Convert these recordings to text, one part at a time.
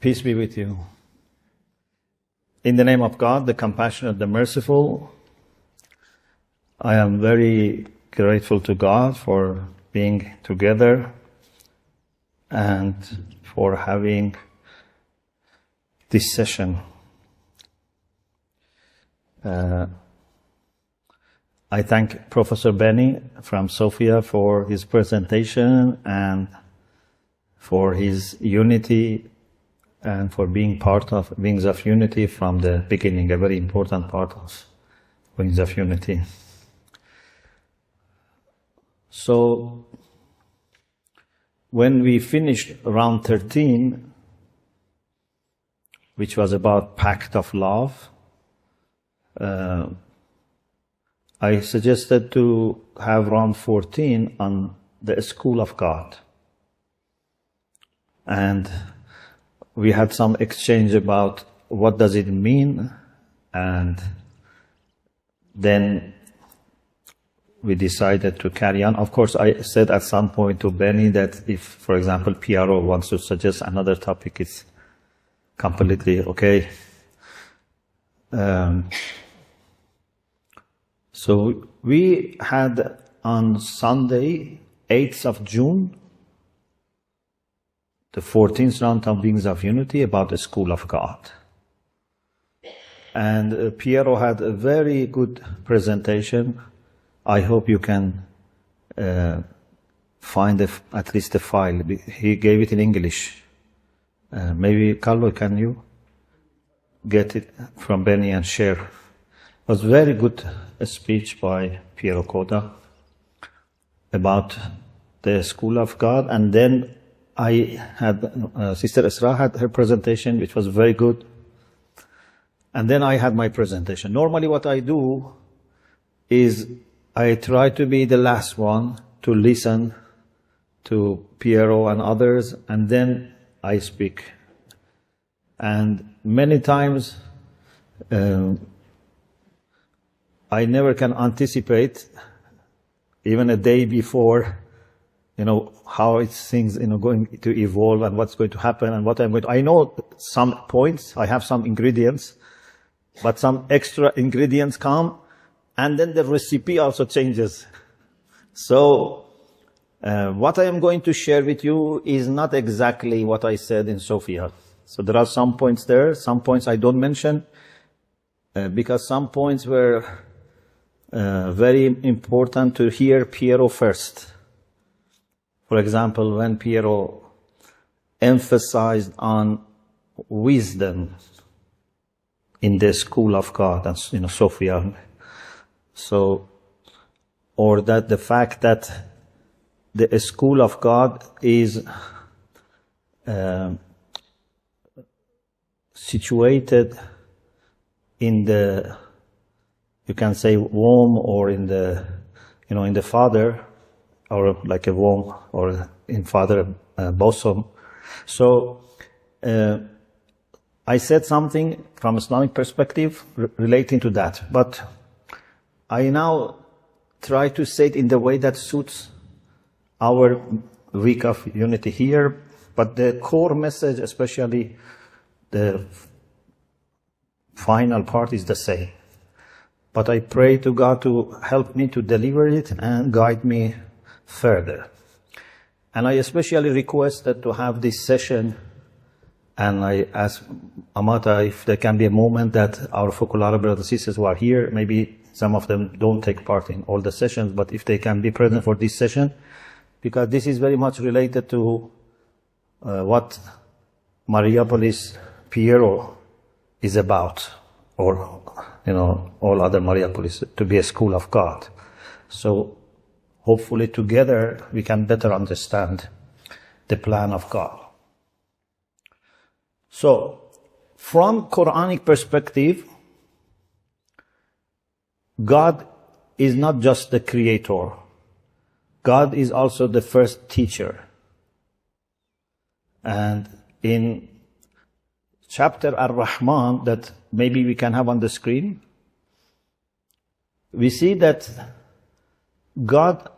Peace be with you. In the name of God, the compassionate, the merciful, I am very grateful to God for being together and for having this session. I thank Professor Benny from Sofia for his presentation and for his unity and for being part of Wings of Unity from the beginning, a very important part of Wings of Unity. So, when we finished round 13, which was about Pact of Love, I suggested to have round 14 on the School of God. And we had some exchange about what does it mean, and then we decided to carry on. Of course, I said at some point to Benny that if, for example, Piero wants to suggest another topic, it's completely okay. So we had on Sunday, 8th of June, the 14th round of Wings of Unity about the School of God. And Piero had a very good presentation. I hope you can find at least the file. He gave it in English. Maybe, Carlo, can you get it from Benny and share? It was a very good speech by Piero Coda about the School of God. And then I had, Sister Esra had her presentation, which was very good. And then I had my presentation. Normally what I do is I try to be the last one to listen to Piero and others, and then I speak. And many times I never can anticipate, even a day before, how things, going to evolve and what's going to happen and what I'm going to... I know some points, I have some ingredients, but some extra ingredients come, and then the recipe also changes. So, what I am going to share with you is not exactly what I said in Sofia. So there are some points there, some points I don't mention, because some points were very important to hear Piero first. For example, when Piero emphasized on wisdom in the School of God, and Sofia, so, or that the fact that the School of God is situated in the, you can say, womb, or in the, in the father, or like a womb, or in father bosom. So, I said something from Islamic perspective relating to that, but I now try to say it in the way that suits our week of unity here, but the core message, especially the final part, is the same. But I pray to God to help me to deliver it and guide me further. And I especially requested to have this session, and I asked Amata if there can be a moment that our Focolare brothers and sisters who are here, maybe some of them don't take part in all the sessions, but if they can be present for this session, because this is very much related to what Mariapolis Piero is about, or, all other Mariapolis, to be a school of God. So, hopefully together we can better understand the plan of God. So, from Quranic perspective, God is not just the creator. God is also the first teacher. And in chapter Ar-Rahman, that maybe we can have on the screen, we see that God,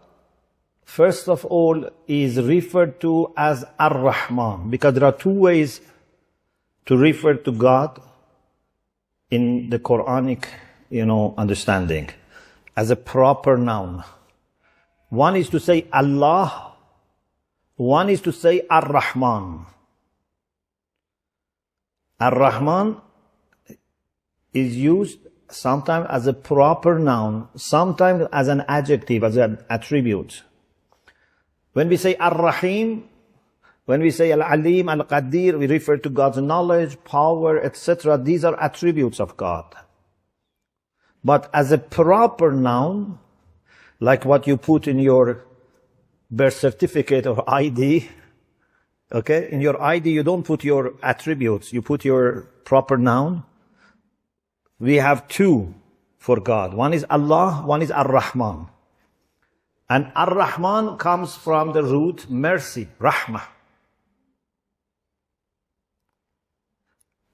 first of all, is referred to as Ar-Rahman, because there are two ways to refer to God in the Quranic, understanding as a proper noun. One is to say Allah, one is to say Ar-Rahman. Ar-Rahman is used sometimes as a proper noun, sometimes as an adjective, as an attribute. When we say Ar-Rahim, when we say Al-Alim, Al-Qadir, we refer to God's knowledge, power, etc. These are attributes of God. But as a proper noun, like what you put in your birth certificate or ID, okay? In your ID, you don't put your attributes, you put your proper noun. We have two for God. One is Allah, one is Ar-Rahman. And Ar-Rahman comes from the root mercy, Rahmah.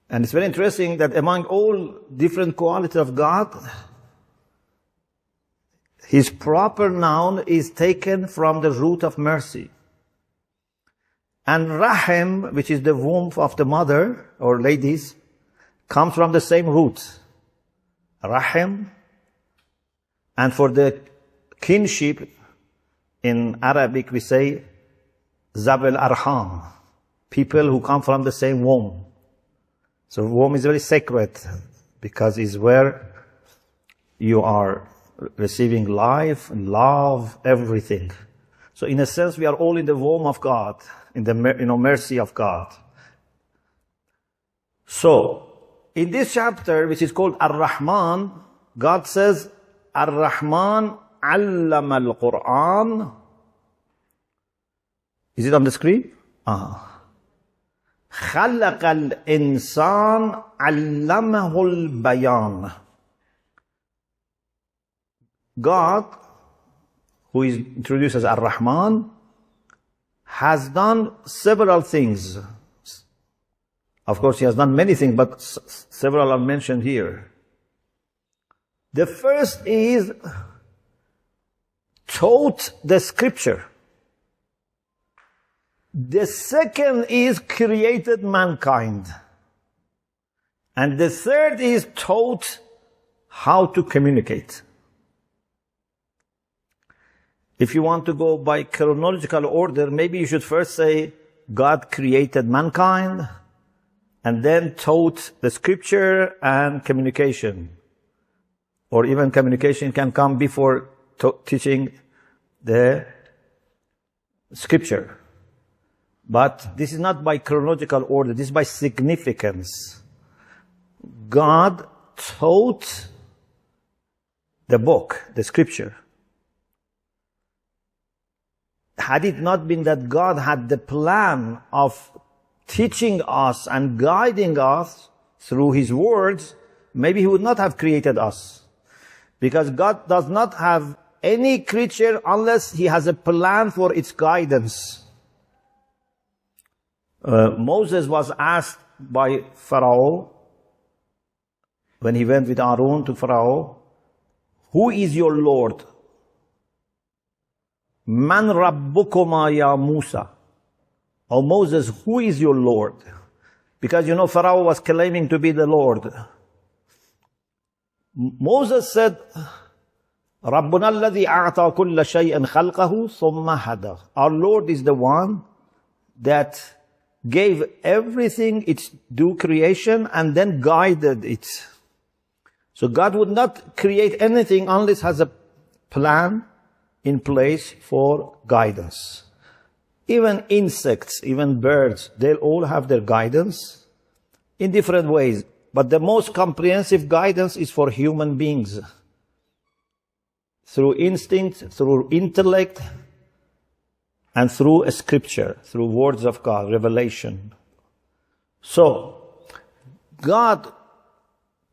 And it's very interesting that among all different qualities of God, His proper noun is taken from the root of mercy. And Rahim, which is the womb of the mother or ladies, comes from the same root. Rahim. And for the kinship, in Arabic we say Zabel Arham, people who come from the same womb. So womb is very sacred because it's where you are receiving life, love, everything. So in a sense, we are all in the womb of God, in the mercy of God. So in this chapter, which is called Ar-Rahman, God says, Ar-Rahman allama al-Quran. Is it on the screen? خلق الإنسان علمه البيان. God, who is introduced as Ar-Rahman, has done several things. Of course, He has done many things, but several are mentioned here. The first is taught the scripture. The second is created mankind. And the third is taught how to communicate. If you want to go by chronological order, maybe you should first say God created mankind and then taught the scripture and communication. Or even communication can come before teaching the scripture. But this is not by chronological order, this is by significance. God taught the book, the scripture. Had it not been that God had the plan of teaching us and guiding us through His words, maybe He would not have created us. Because God does not have any creature unless He has a plan for its guidance. Moses was asked by Pharaoh, when he went with Aaron to Pharaoh, who is your Lord? Man rabbukuma ya Musa. Oh Moses, who is your Lord? Because Pharaoh was claiming to be the Lord. Moses said, Rabbuna alladhi a'ta kulla shay'an khalqahu thumma hada. Our Lord is the one that gave everything its due creation and then guided it. So God would not create anything unless He has a plan in place for guidance. Even insects, even birds, they'll all have their guidance in different ways. But the most comprehensive guidance is for human beings. Through instinct, through intellect, and through a scripture, through words of God, revelation. So, God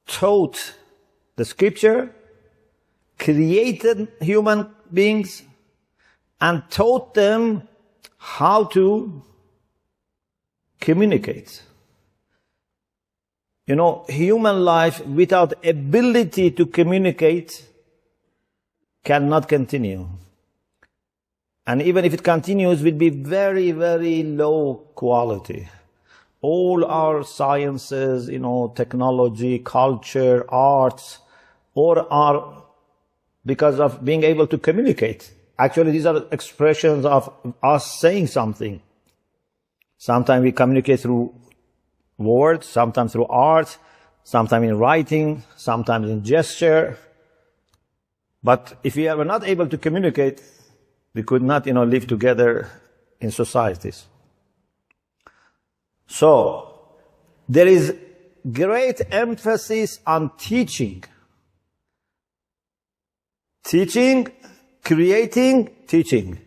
taught the scripture, created human beings, and taught them how to communicate. Human life without ability to communicate cannot continue. And even if it continues, it will be very, very low quality. all our sciences, technology, culture, arts, all are because of being able to communicate. Actually, these are expressions of us saying something. Sometimes we communicate through words, sometimes through art, sometimes in writing, sometimes in gesture. But if we were not able to communicate, we could not, live together in societies. So, there is great emphasis on teaching. Teaching, creating, teaching.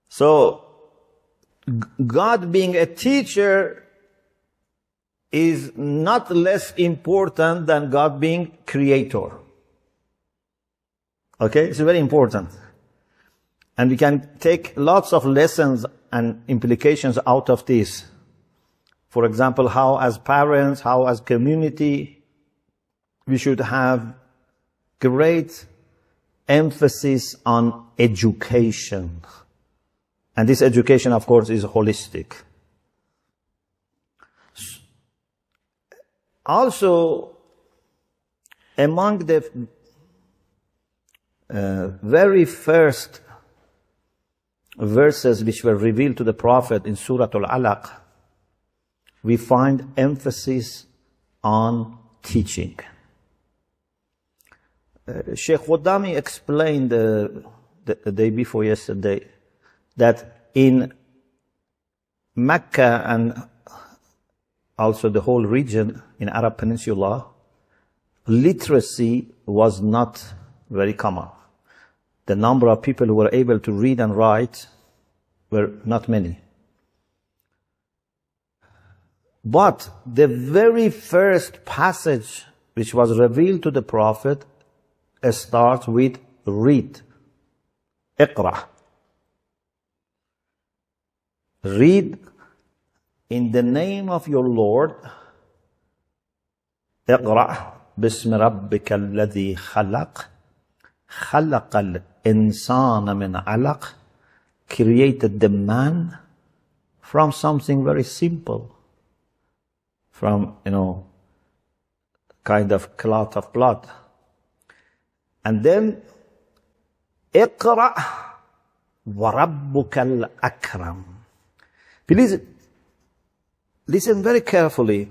So, God being a teacher is not less important than God being creator. Okay, it's very important. And we can take lots of lessons and implications out of this. For example, how as parents, how as community, we should have great emphasis on education. And this education, of course, is holistic. Also, among the very first verses which were revealed to the Prophet in Surah Al-Alaq, we find emphasis on teaching. Sheikh Wadami explained the day before yesterday that in Mecca and also the whole region in Arab Peninsula, literacy was not very common. The number of people who were able to read and write were not many. But the very first passage which was revealed to the Prophet starts with read. Iqra. Read in the name of your Lord. Iqra bismi rabbika alladhi khalaq. خلق الإنسان من علق, created the man from something very simple, from, kind of clot of blood. And then, اقرأ وربك الأكرم. Please, listen very carefully.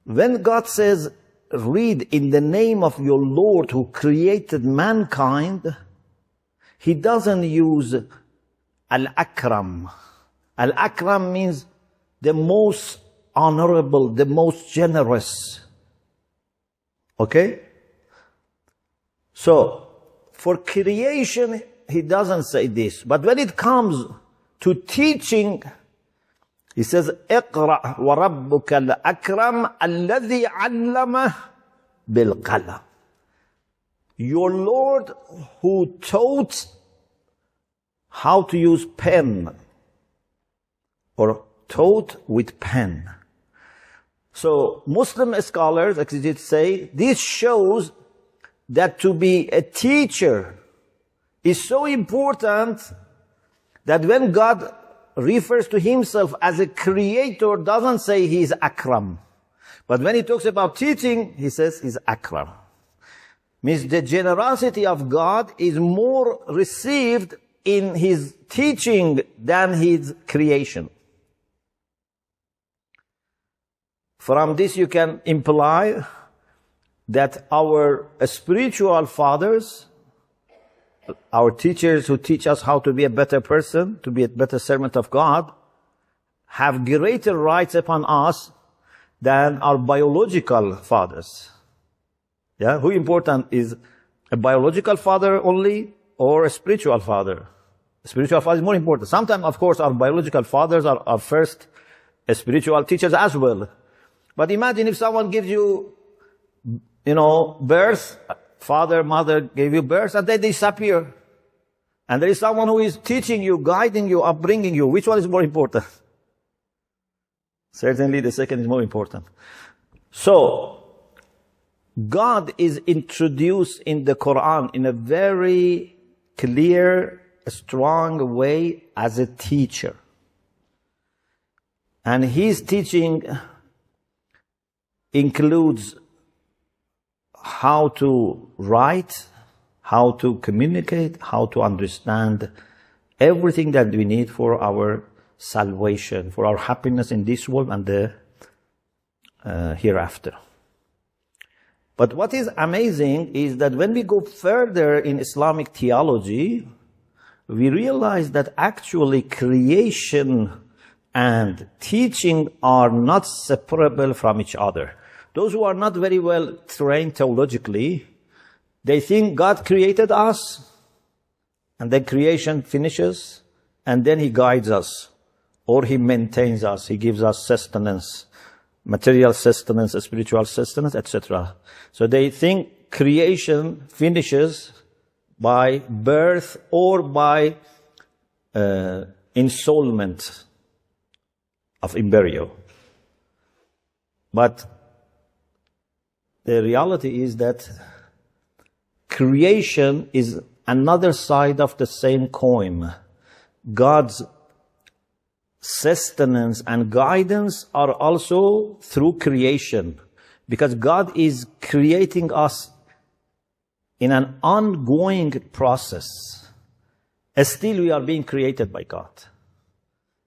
When God says, read in the name of your Lord who created mankind, he doesn't use Al-Akram. Al-Akram means the most honorable, the most generous. Okay? So, for creation, he doesn't say this. But when it comes to teaching, he says, اقرأ وربك الأكرم الذي علم بالقلم. Your Lord who taught how to use pen, or taught with pen. So Muslim scholars, exegetes say, this shows that to be a teacher is so important that when God refers to himself as a creator, doesn't say he is Akram. But when he talks about teaching, he says he's Akram. Means the generosity of God is more received in his teaching than his creation. From this you can imply that our spiritual fathers, our teachers who teach us how to be a better person, to be a better servant of God, have greater rights upon us than our biological fathers. Yeah, who important is a biological father only or a spiritual father? A spiritual father is more important. Sometimes, of course, our biological fathers are our first spiritual teachers as well. But imagine if someone gives you, birth, father, mother gave you birth, and they disappear. And there is someone who is teaching you, guiding you, upbringing you. Which one is more important? Certainly the second is more important. So, God is introduced in the Quran in a very clear, strong way as a teacher. And his teaching includes how to write, how to communicate, how to understand everything that we need for our salvation, for our happiness in this world and the hereafter. But what is amazing is that when we go further in Islamic theology, we realize that actually creation and teaching are not separable from each other. Those who are not very well trained theologically, they think God created us, and then creation finishes, and then he guides us, or he maintains us, he gives us sustenance, material sustenance, spiritual sustenance, etc. So they think creation finishes by birth or by ensoulment of embryo. But the reality is that creation is another side of the same coin. God's sustenance and guidance are also through creation, because God is creating us in an ongoing process. Still we are being created by God.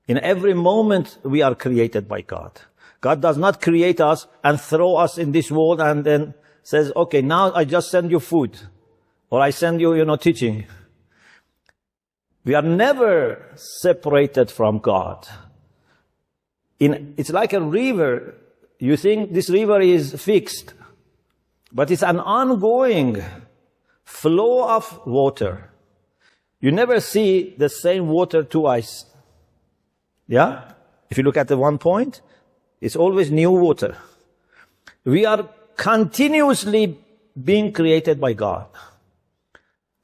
In every moment we are created by God. God does not create us and throw us in this world and then says, okay, now I just send you food, or I send you, teaching. We are never separated from God. It's like a river. You think this river is fixed, but it's an ongoing flow of water. You never see the same water twice. Yeah? If you look at the one point, it's always new water. We are continuously being created by God.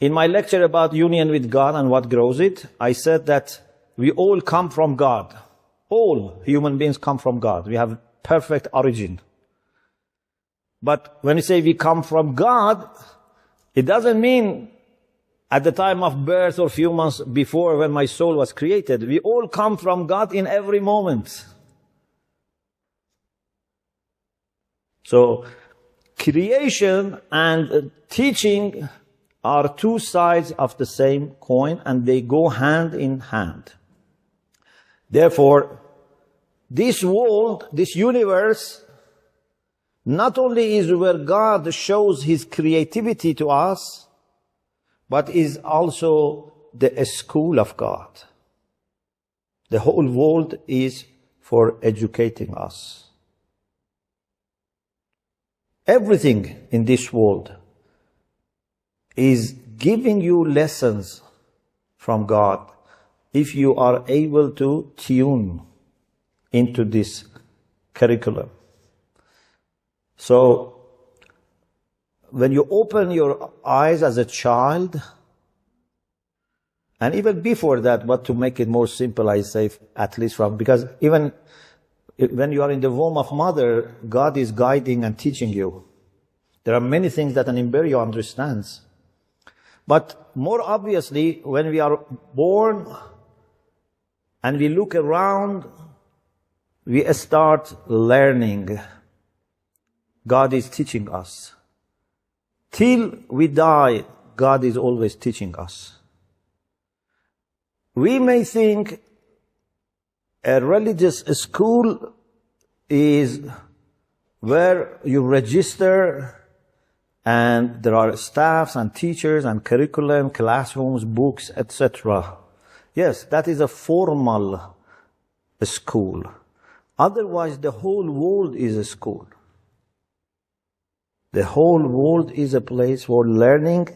In my lecture about union with God and what grows it, I said that we all come from God. All human beings come from God. We have perfect origin. But when we say we come from God, it doesn't mean at the time of birth or few months before when my soul was created. We all come from God in every moment. So, creation and teaching are two sides of the same coin, and they go hand in hand. Therefore, this world, this universe, not only is where God shows his creativity to us, but is also the school of God. The whole world is for educating us. Everything in this world is giving you lessons from God if you are able to tune into this curriculum. So, when you open your eyes as a child, and even before that, but to make it more simple, I say at least because even when you are in the womb of mother, God is guiding and teaching you. There are many things that an embryo understands. But more obviously, when we are born and we look around, we start learning. God is teaching us. Till we die, God is always teaching us. We may think a religious school is where you register and there are staffs and teachers and curriculum, classrooms, books, etc. Yes, that is a formal school. Otherwise, the whole world is a school. The whole world is a place for learning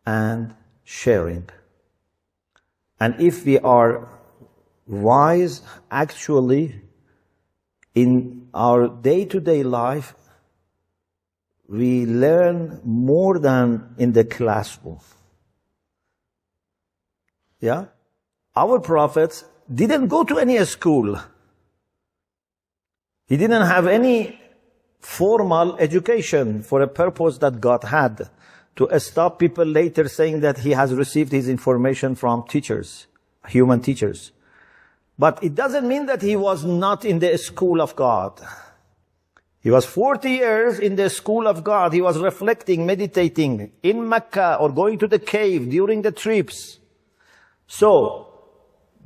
and sharing. And if we are wise, actually, in our day-to-day life, we learn more than in the classroom. Yeah? Our prophets didn't go to any school. He didn't have any formal education for a purpose that God had, to stop people later saying that he has received his information from teachers, human teachers. But it doesn't mean that he was not in the school of God. He was 40 years in the school of God. He was reflecting, meditating in Mecca or going to the cave during the trips. So,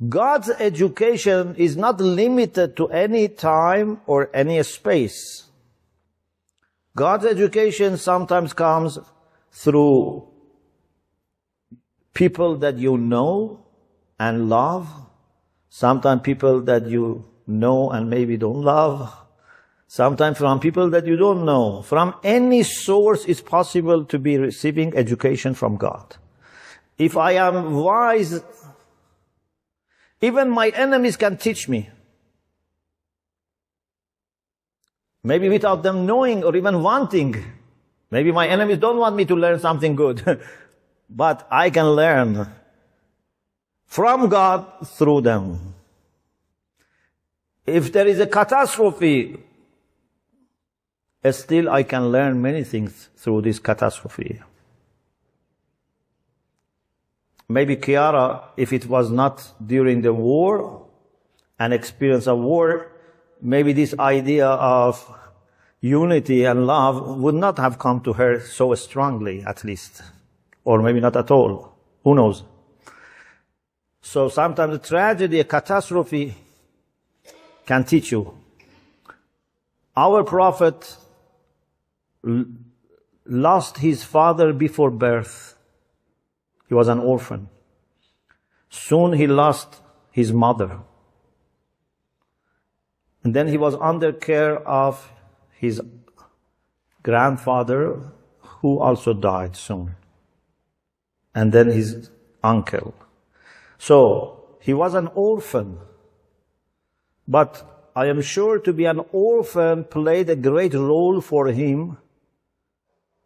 God's education is not limited to any time or any space. God's education sometimes comes through people that you know and love. Sometimes people that you know and maybe don't love. Sometimes from people that you don't know. From any source it's possible to be receiving education from God. If I am wise, even my enemies can teach me. Maybe without them knowing or even wanting. Maybe my enemies don't want me to learn something good. But I can learn from God through them. If there is a catastrophe, still I can learn many things through this catastrophe. Maybe Chiara, if it was not during the war, an experience of war, maybe this idea of unity and love would not have come to her so strongly, at least. Or maybe not at all. Who knows? So sometimes a tragedy, a catastrophe can teach you. Our prophet lost his father before birth. He was an orphan. Soon he lost his mother. And then he was under care of his grandfather, who also died soon. And then his uncle. So, he was an orphan. But I am sure to be an orphan played a great role for him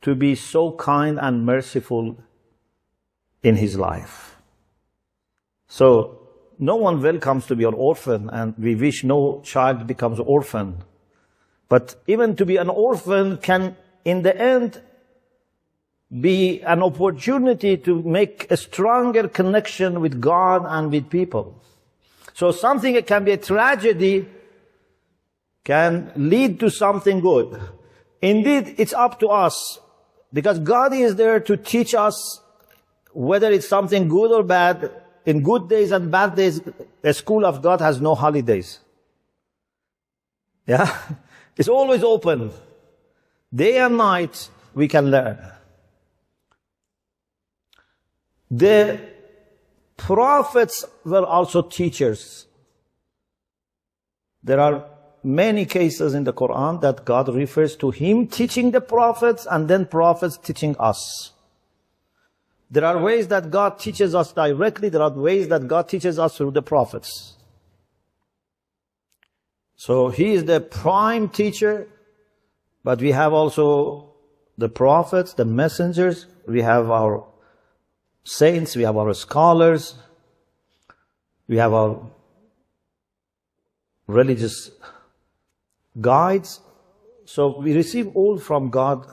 to be so kind and merciful in his life. So, no one welcomes to be an orphan, and we wish no child becomes an orphan. But even to be an orphan can, in the end, be an opportunity to make a stronger connection with God and with people. So something that can be a tragedy can lead to something good. Indeed, it's up to us, because God is there to teach us whether it's something good or bad. In good days and bad days, the school of God has no holidays. Yeah? It's always open. Day and night, we can learn. The prophets were also teachers. There are many cases in the Quran that God refers to him teaching the prophets and then prophets teaching us. There are ways that God teaches us directly. There are ways that God teaches us through the prophets. So he is the prime teacher, but we have also the prophets, the messengers. We have our saints, we have our scholars, we have our religious guides. So we receive all from God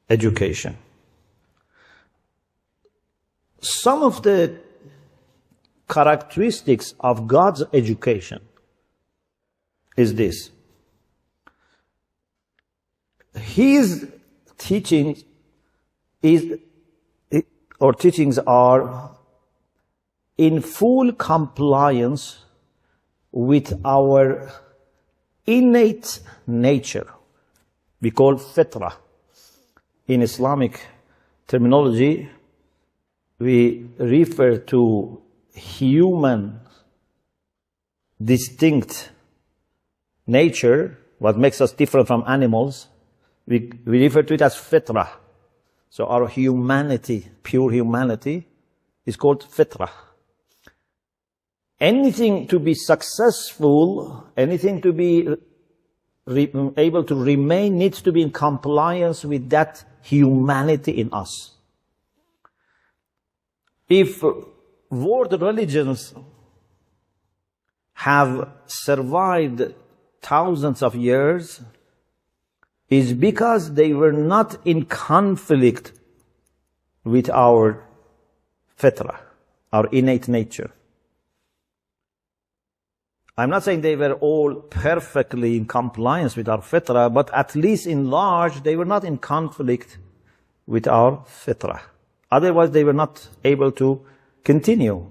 education. Some of the characteristics of God's education is this. His teachings are in full compliance with our innate nature. We call fitra. In Islamic terminology, we refer to human distinct nature, what makes us different from animals. We refer to it as fitra. So our humanity, pure humanity, is called fitra. Anything to be successful, anything to be able to remain, needs to be in compliance with that humanity in us. If world religions have survived thousands of years, is because they were not in conflict with our fitra, our innate nature. I'm not saying they were all perfectly in compliance with our fitrah, but at least in large, they were not in conflict with our fitrah. Otherwise, they were not able to continue.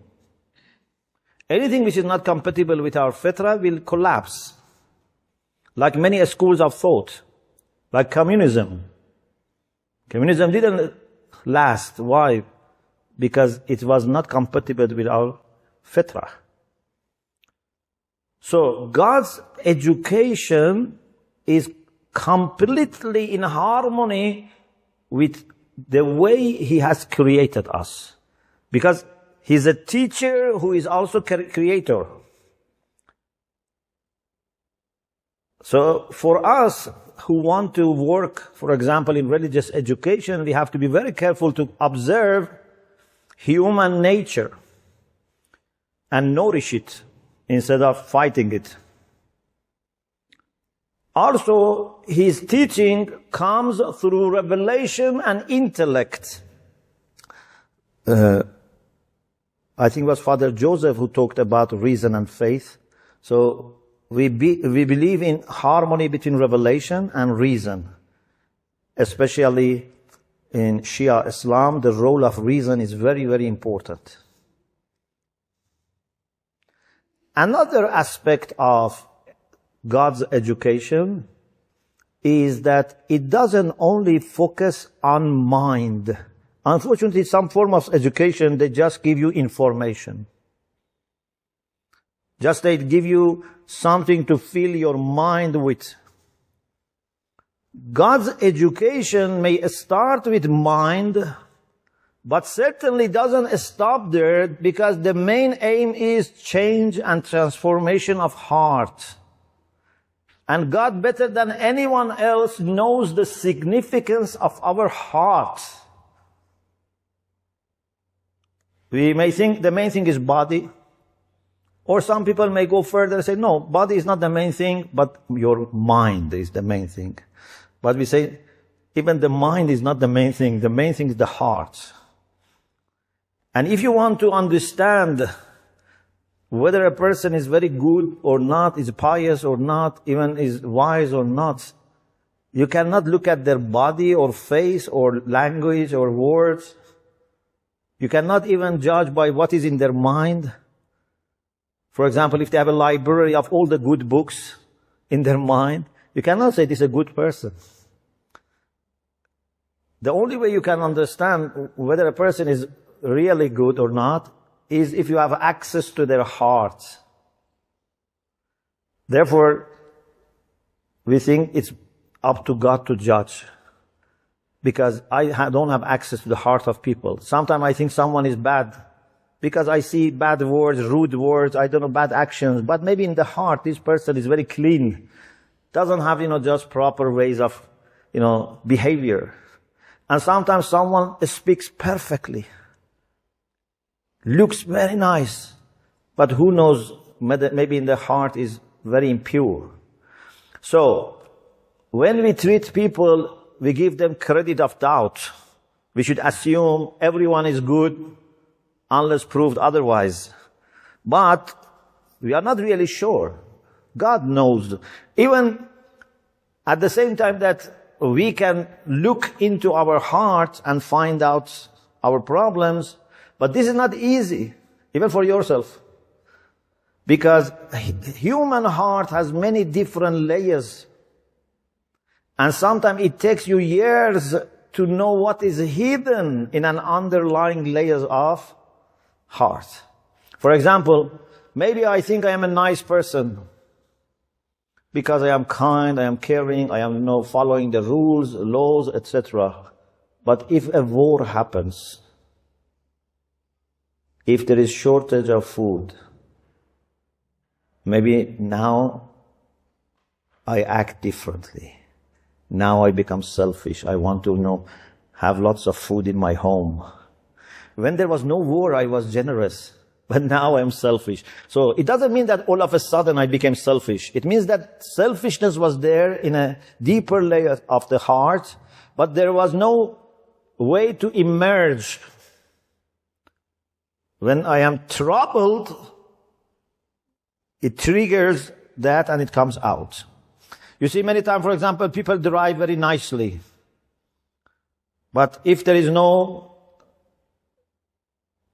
Anything which is not compatible with our fitrah will collapse. Like many schools of thought, like communism. Communism didn't last. Why? Because it was not compatible with our fitrah. So God's education is completely in harmony with the way He has created us. Because He's a teacher who is also creator. So for us who want to work, for example, in religious education, we have to be very careful to observe human nature and nourish it instead of fighting it. Also, his teaching comes through revelation and intellect. I think it was Father Joseph who talked about reason and faith. So we believe in harmony between revelation and reason. Especially in Shia Islam, the role of reason is very, very important. Another aspect of God's education is that it doesn't only focus on mind. Unfortunately, some form of education, they just give you information. Just they give you something to fill your mind with. God's education may start with mind, but certainly doesn't stop there, because the main aim is change and transformation of heart. And God, better than anyone else, knows the significance of our heart. We may think the main thing is body, or some people may go further and say, no, body is not the main thing, but your mind is the main thing. But we say, even the mind is not the main thing is the heart. And if you want to understand whether a person is very good or not, is pious or not, even is wise or not, you cannot look at their body or face or language or words. You cannot even judge by what is in their mind. For example, if they have a library of all the good books in their mind, you cannot say this is a good person. The only way you can understand whether a person is really good or not is if you have access to their heart. Therefore, we think it's up to God to judge, because I don't have access to the heart of people. Sometimes I think someone is bad because I see bad words, rude words, I don't know, bad actions. But maybe in the heart, this person is very clean. Doesn't have, just proper ways of, behavior. And sometimes someone speaks perfectly. Looks very nice. But who knows, maybe in the heart is very impure. So, when we treat people, we give them credit of doubt. We should assume everyone is good unless proved otherwise. But we are not really sure. God knows. Even at the same time that we can look into our heart and find out our problems, but this is not easy, even for yourself. Because human heart has many different layers. And sometimes it takes you years to know what is hidden in an underlying layers of heart. For example, maybe I think I am a nice person because I am kind, I am caring, I am following the rules, laws, etc. But if a war happens, if there is shortage of food, maybe now I act differently. Now I become selfish. I want to have lots of food in my home. When there was no war, I was generous. But now I'm selfish. So it doesn't mean that all of a sudden I became selfish. It means that selfishness was there in a deeper layer of the heart, but there was no way to emerge. When I am troubled, it triggers that and it comes out. You see, many times, for example, people drive very nicely. But if there is no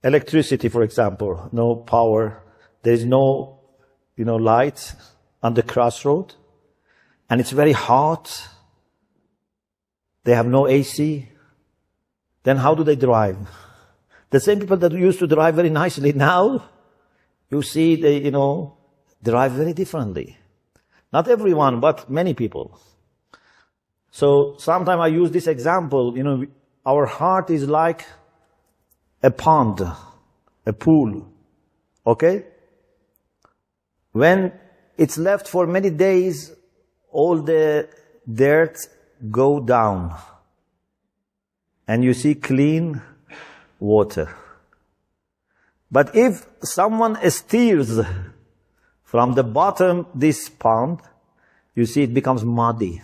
electricity, for example, no power, there is no, light on the crossroad, and it's very hot, they have no AC, then how do they drive? The same people that used to drive very nicely, now you see they, drive very differently. Not everyone, but many people. So sometimes I use this example, our heart is like a pond, a pool, okay? When it's left for many days, all the dirt go down. And you see clean water. But if someone steers from the bottom this pond, you see it becomes muddy.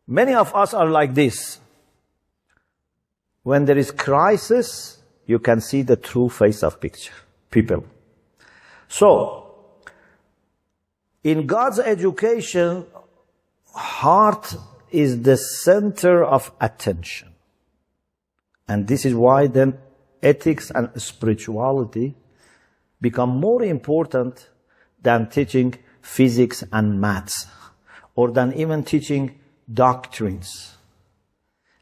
Many of us are like this. When there is crisis, you can see the true face of people. So, in God's education, heart is the center of attention. And this is why then ethics and spirituality become more important than teaching physics and maths, or than even teaching doctrines.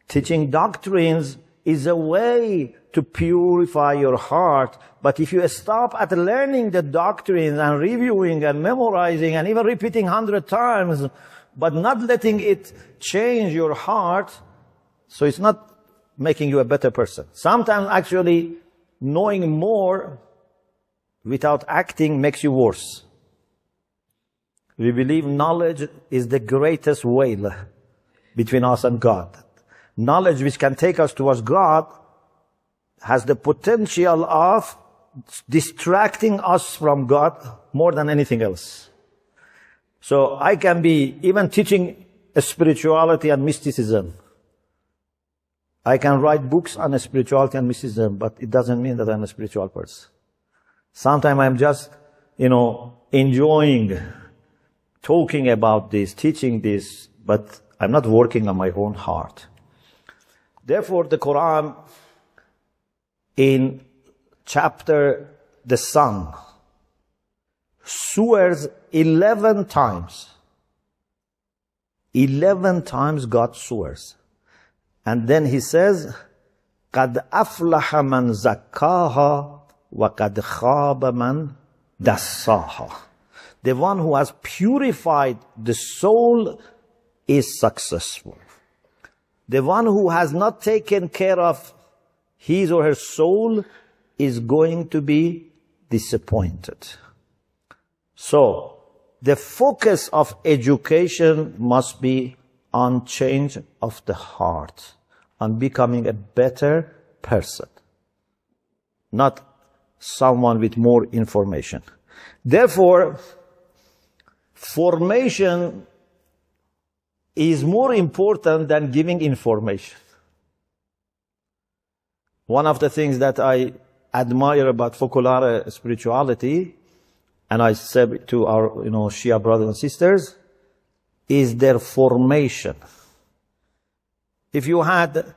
Teaching doctrines is a way to purify your heart, but if you stop at learning the doctrines and reviewing and memorizing and even repeating 100 times, but not letting it change your heart, so it's not making you a better person. Sometimes actually knowing more without acting makes you worse. We believe knowledge is the greatest veil between us and God. Knowledge which can take us towards God has the potential of distracting us from God more than anything else. So I can be even teaching spirituality and mysticism. I can write books on spirituality and mysticism, but it doesn't mean that I'm a spiritual person. Sometimes I'm just, enjoying talking about this, teaching this, but I'm not working on my own heart. Therefore, the Quran, in chapter The Sun, swears 11 times. 11 times God swears. And then he says, قَدْ أَفْلَحَ مَنْ زَكَّاهَا وَقَدْ خَابَ مَنْ دَسَّاهَا. The one who has purified the soul is successful. The one who has not taken care of his or her soul is going to be disappointed. So, the focus of education must be on change of the heart, on becoming a better person, not someone with more information. Therefore, formation is more important than giving information. One of the things that I admire about focolare spirituality, and I said to our Shia brothers and sisters, is their formation. If you had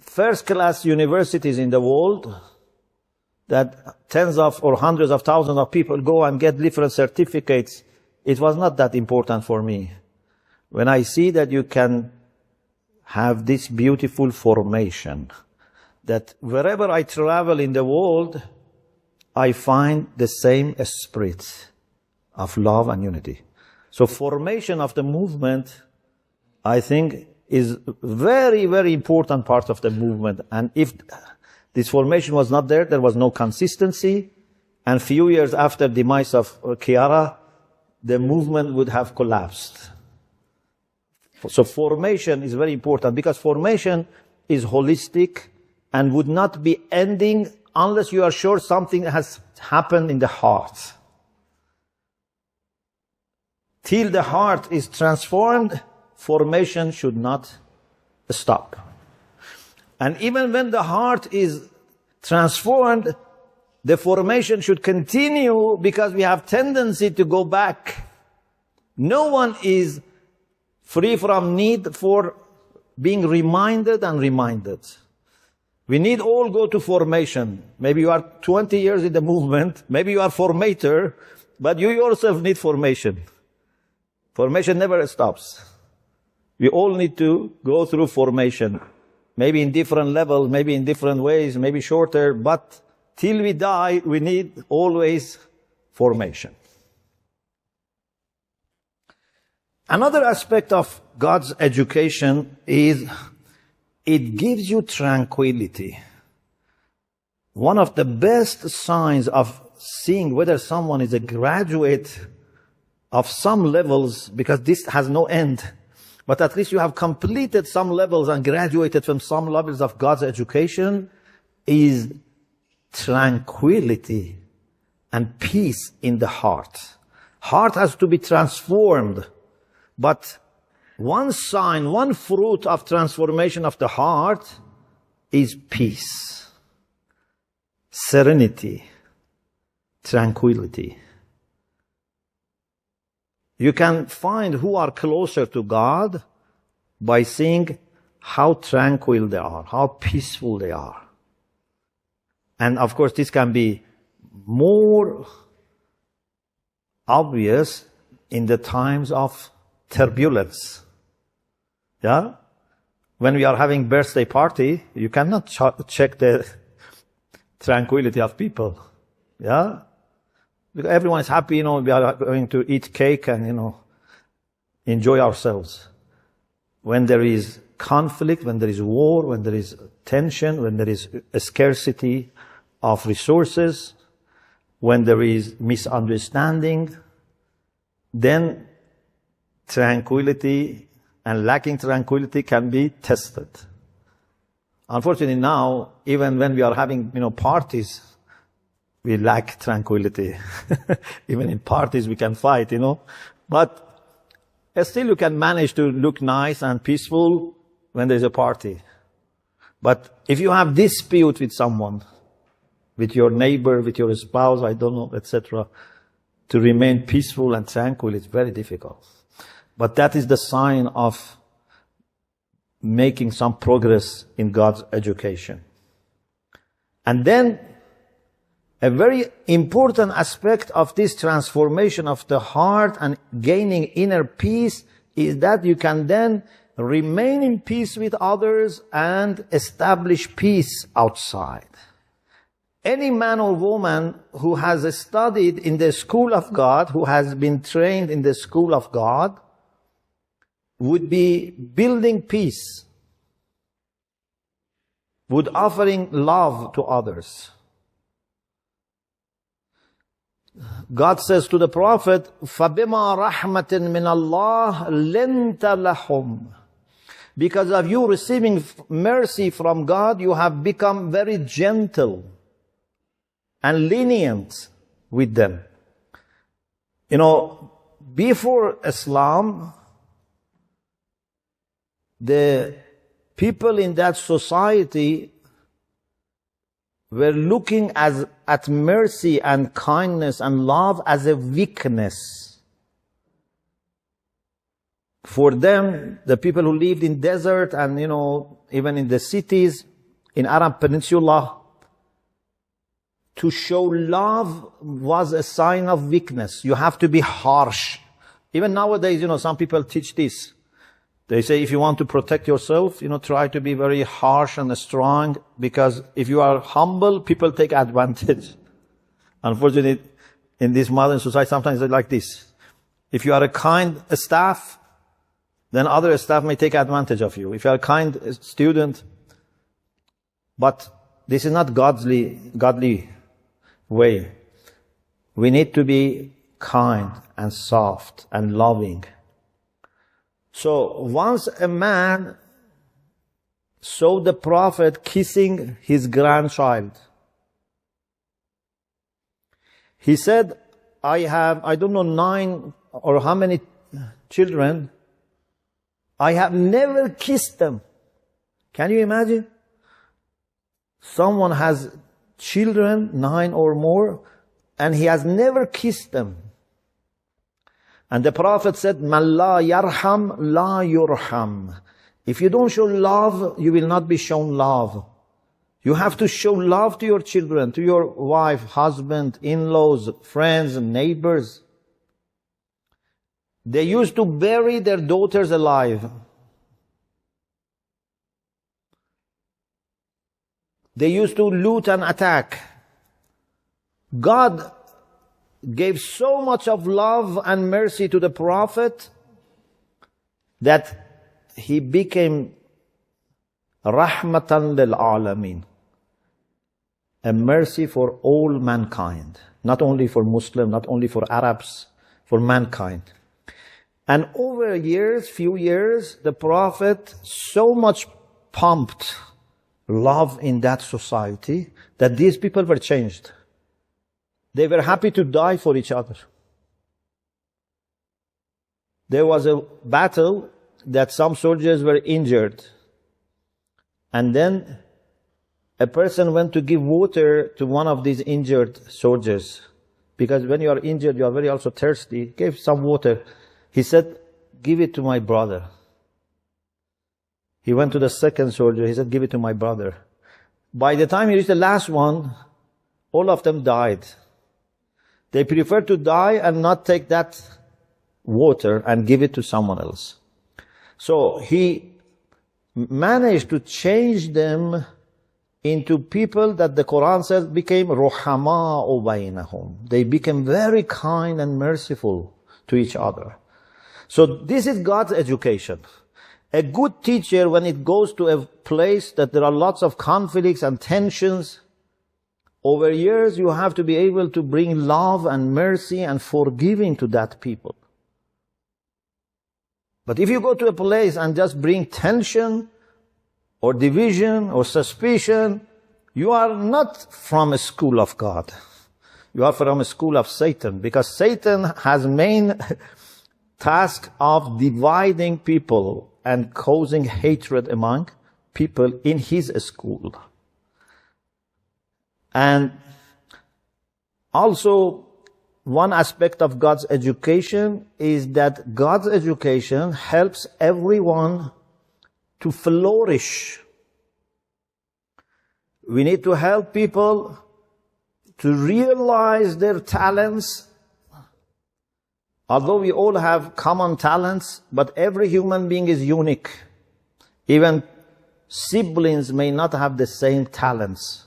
first-class universities in the world, that tens of or hundreds of thousands of people go and get different certificates, it was not that important for me. When I see that you can have this beautiful formation, that wherever I travel in the world, I find the same spirit of love and unity. So formation of the movement, I think, is very, very important part of the movement. And if this formation was not there, there was no consistency. And few years after the demise of Chiara, the movement would have collapsed. So formation is very important, because formation is holistic and would not be ending unless you are sure something has happened in the heart. Till the heart is transformed, formation should not stop. And even when the heart is transformed, the formation should continue because we have tendency to go back. No one is free from need for being reminded and reminded. We need all go to formation. Maybe you are 20 years in the movement, maybe you are formator, but you yourself need formation. Formation never stops. We all need to go through formation. Maybe in different levels, maybe in different ways, maybe shorter, but till we die, we need always formation. Another aspect of God's education is it gives you tranquility. One of the best signs of seeing whether someone is a graduate of some levels, because this has no end, but at least you have completed some levels and graduated from some levels of God's education, is tranquility and peace in the heart. Heart has to be transformed, but one sign, one fruit of transformation of the heart is peace, serenity, tranquility. You can find who are closer to God by seeing how tranquil they are, how peaceful they are. And of course, this can be more obvious in the times of turbulence. Yeah? When we are having birthday party, you cannot check the tranquility of people. Yeah? Because everyone is happy, we are going to eat cake and, enjoy ourselves. When there is conflict, when there is war, when there is tension, when there is a scarcity of resources, when there is misunderstanding, then tranquility and lacking tranquility can be tested. Unfortunately now, even when we are having, parties, we lack tranquility. Even in parties we can fight, But still you can manage to look nice and peaceful when there's a party. But if you have dispute with someone, with your neighbor, with your spouse, I don't know, etc., to remain peaceful and tranquil is very difficult. But that is the sign of making some progress in God's education. And then a very important aspect of this transformation of the heart and gaining inner peace is that you can then remain in peace with others and establish peace outside. Any man or woman who has studied in the school of God, who has been trained in the school of God, would be building peace, would offering love to others. God says to the Prophet, فَبِمَا رَحْمَةٍ مِّنَ اللَّهِ لِنْتَ لَهُمْ. Because of you receiving mercy from God, you have become very gentle and lenient with them. Before Islam, the people in that society were looking at mercy and kindness and love as a weakness. For them, the people who lived in desert and, even in the cities, in Arab Peninsula, to show love was a sign of weakness. You have to be harsh. Even nowadays, some people teach this. They say if you want to protect yourself, try to be very harsh and strong, because if you are humble, people take advantage. Unfortunately, in this modern society, sometimes it's like this. If you are a kind staff, then other staff may take advantage of you. If you are a kind student, but this is not godly way. We need to be kind and soft and loving. So once a man saw the Prophet kissing his grandchild, he said, I don't know 9 or how many children, I have never kissed them. Can you imagine? Someone has children, 9 or more, and he has never kissed them. And the Prophet said, "Man la yarham, la yurham." If you don't show love, you will not be shown love. You have to show love to your children, to your wife, husband, in-laws, friends, neighbors. They used to bury their daughters alive. They used to loot and attack. God gave so much of love and mercy to the Prophet that he became rahmatan lil alameen, a mercy for all mankind, not only for Muslims, not only for Arabs, for mankind. And over years, few years, the Prophet so much pumped love in that society that these people were changed. They were happy to die for each other. There was a battle that some soldiers were injured. And then a person went to give water to one of these injured soldiers. Because when you are injured, you are very also thirsty. He gave some water. He said, "Give it to my brother." He went to the second soldier. He said, "Give it to my brother." By the time he reached the last one, all of them died. They preferred to die and not take that water and give it to someone else. So he managed to change them into people that the Quran says became ruhama'u bainahum. They became very kind and merciful to each other. So this is God's education. A good teacher, when it goes to a place that there are lots of conflicts and tensions, over years you have to be able to bring love and mercy and forgiving to that people. But if you go to a place and just bring tension or division or suspicion, you are not from a school of God. You are from a school of Satan, because Satan has main task of dividing people and causing hatred among people in his school. And also, one aspect of God's education is that God's education helps everyone to flourish. We need to help people to realize their talents. Although we all have common talents, but every human being is unique. Even siblings may not have the same talents.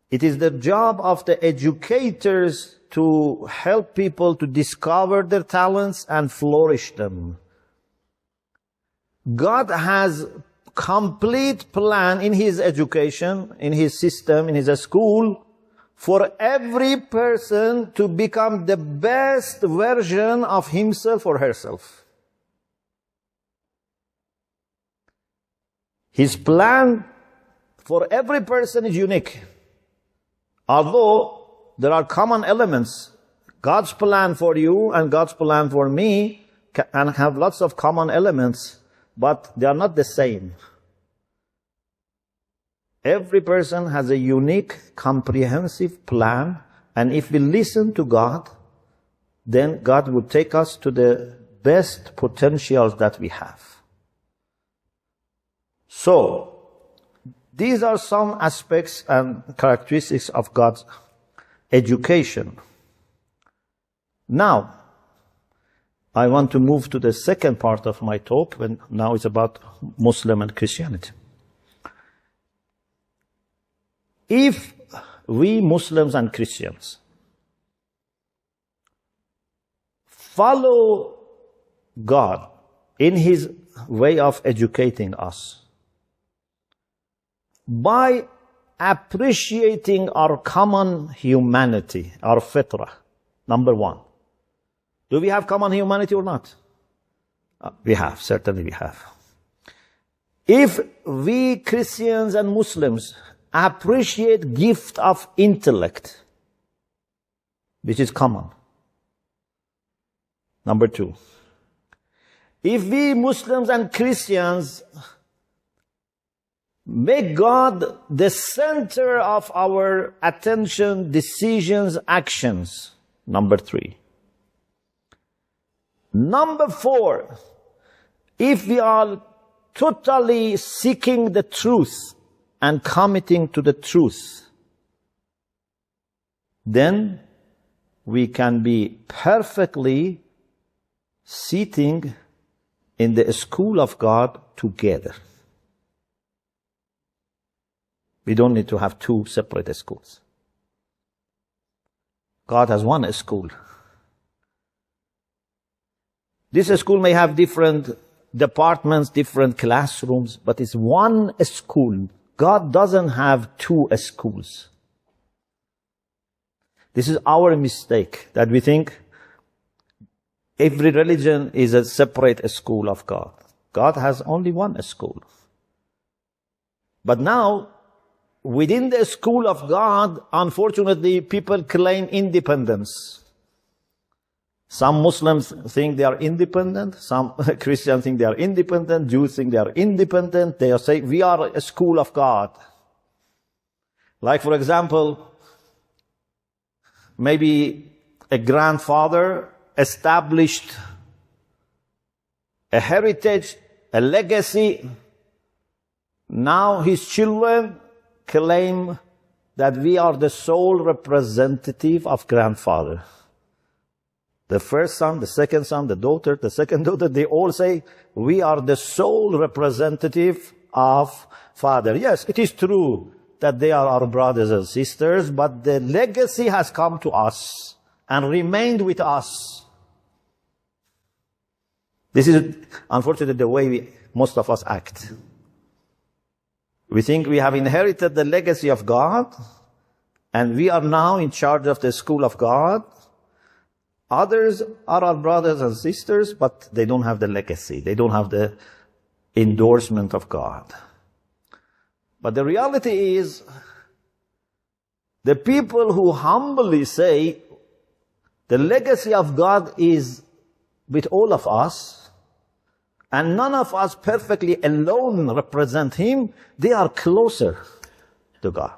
It is the job of the educators to help people to discover their talents and flourish them. God has complete plan in his education, in his system, in his school, for every person to become the best version of himself or herself. His plan for every person is unique. Although there are common elements, God's plan for you and God's plan for me can have lots of common elements, but they are not the same. Every person has a unique, comprehensive plan, and if we listen to God, then God will take us to the best potentials that we have. So, these are some aspects and characteristics of God's education. Now, I want to move to the second part of my talk, when now it's about Muslim and Christianity. If we Muslims and Christians follow God in his way of educating us, by appreciating our common humanity, our fitrah, number one. Do we have common humanity or not? We have, certainly we have. If we Christians and Muslims appreciate gift of intellect, which is common. Number two. If we Muslims and Christians Make God the center of our attention, decisions, actions. Number 3. Number 4, if we are totally seeking the truth and committing to the truth, then we can be perfectly sitting in the school of God together. We don't need to have 2 separate schools. God has one school. This school may have different departments, different classrooms, but it's one school. God doesn't have 2 schools. This is our mistake, that we think every religion is a separate school of God. God has only one school. But now, within the school of God, unfortunately, people claim independence. Some Muslims think they are independent. Some Christians think they are independent. Jews think they are independent. They say, we are a school of God. Like, for example, maybe a grandfather established a heritage, a legacy. Now his children claim that we are the sole representative of grandfather. The first son, the second son, the daughter, the second daughter, they all say, we are the sole representative of father. Yes, it is true that they are our brothers and sisters, but the legacy has come to us and remained with us. This is, unfortunately, the way most of us act. We think we have inherited the legacy of God, and we are now in charge of the school of God. Others are our brothers and sisters, but they don't have the legacy. They don't have the endorsement of God. But the reality is, the people who humbly say, the legacy of God is with all of us, and none of us perfectly alone represent Him, they are closer to God.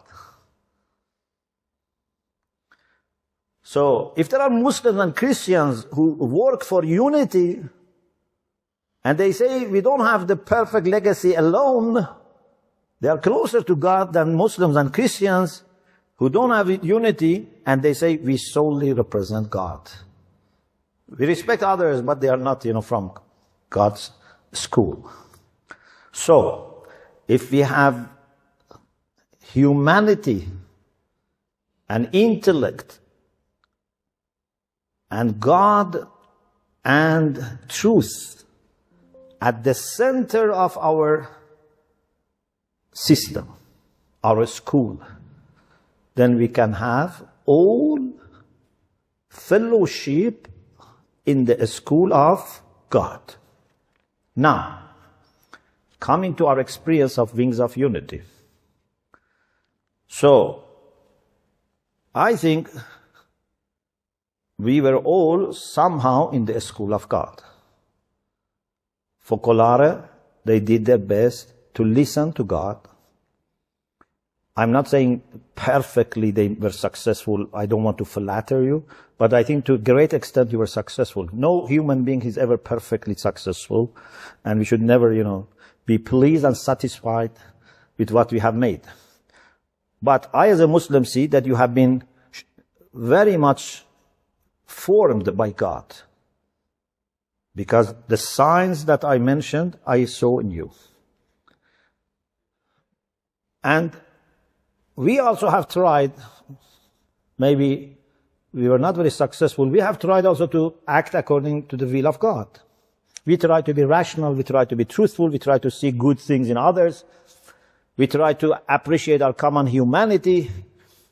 So, if there are Muslims and Christians who work for unity, and they say we don't have the perfect legacy alone, they are closer to God than Muslims and Christians who don't have unity, and they say we solely represent God. We respect others, but they are not, from God's school. So, if we have humanity and intellect and God and truth at the center of our system, our school, then we can have all fellowship in the school of God. Now, coming to our experience of Wings of Unity. So, I think we were all somehow in the school of God. Focolare, they did their best to listen to God. I'm not saying perfectly they were successful. I don't want to flatter you, but I think to a great extent you were successful. No human being is ever perfectly successful, and we should never, be pleased and satisfied with what we have made. But I as a Muslim see that you have been very much formed by God, because the signs that I mentioned, I saw in you. And we also have tried, maybe we were not very successful, we have tried also to act according to the will of God. We try to be rational, we try to be truthful, we try to see good things in others, we try to appreciate our common humanity,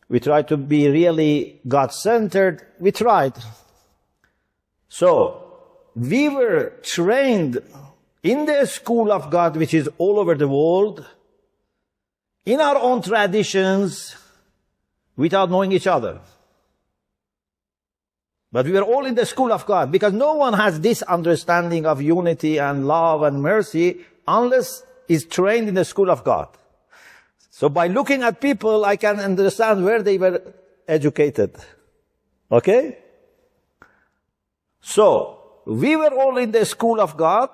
we try to be really God-centered, we tried. So, we were trained in the school of God, which is all over the world, in our own traditions, without knowing each other. But we were all in the school of God, because no one has this understanding of unity and love and mercy unless is trained in the school of God. So by looking at people, I can understand where they were educated. Okay? So, we were all in the school of God,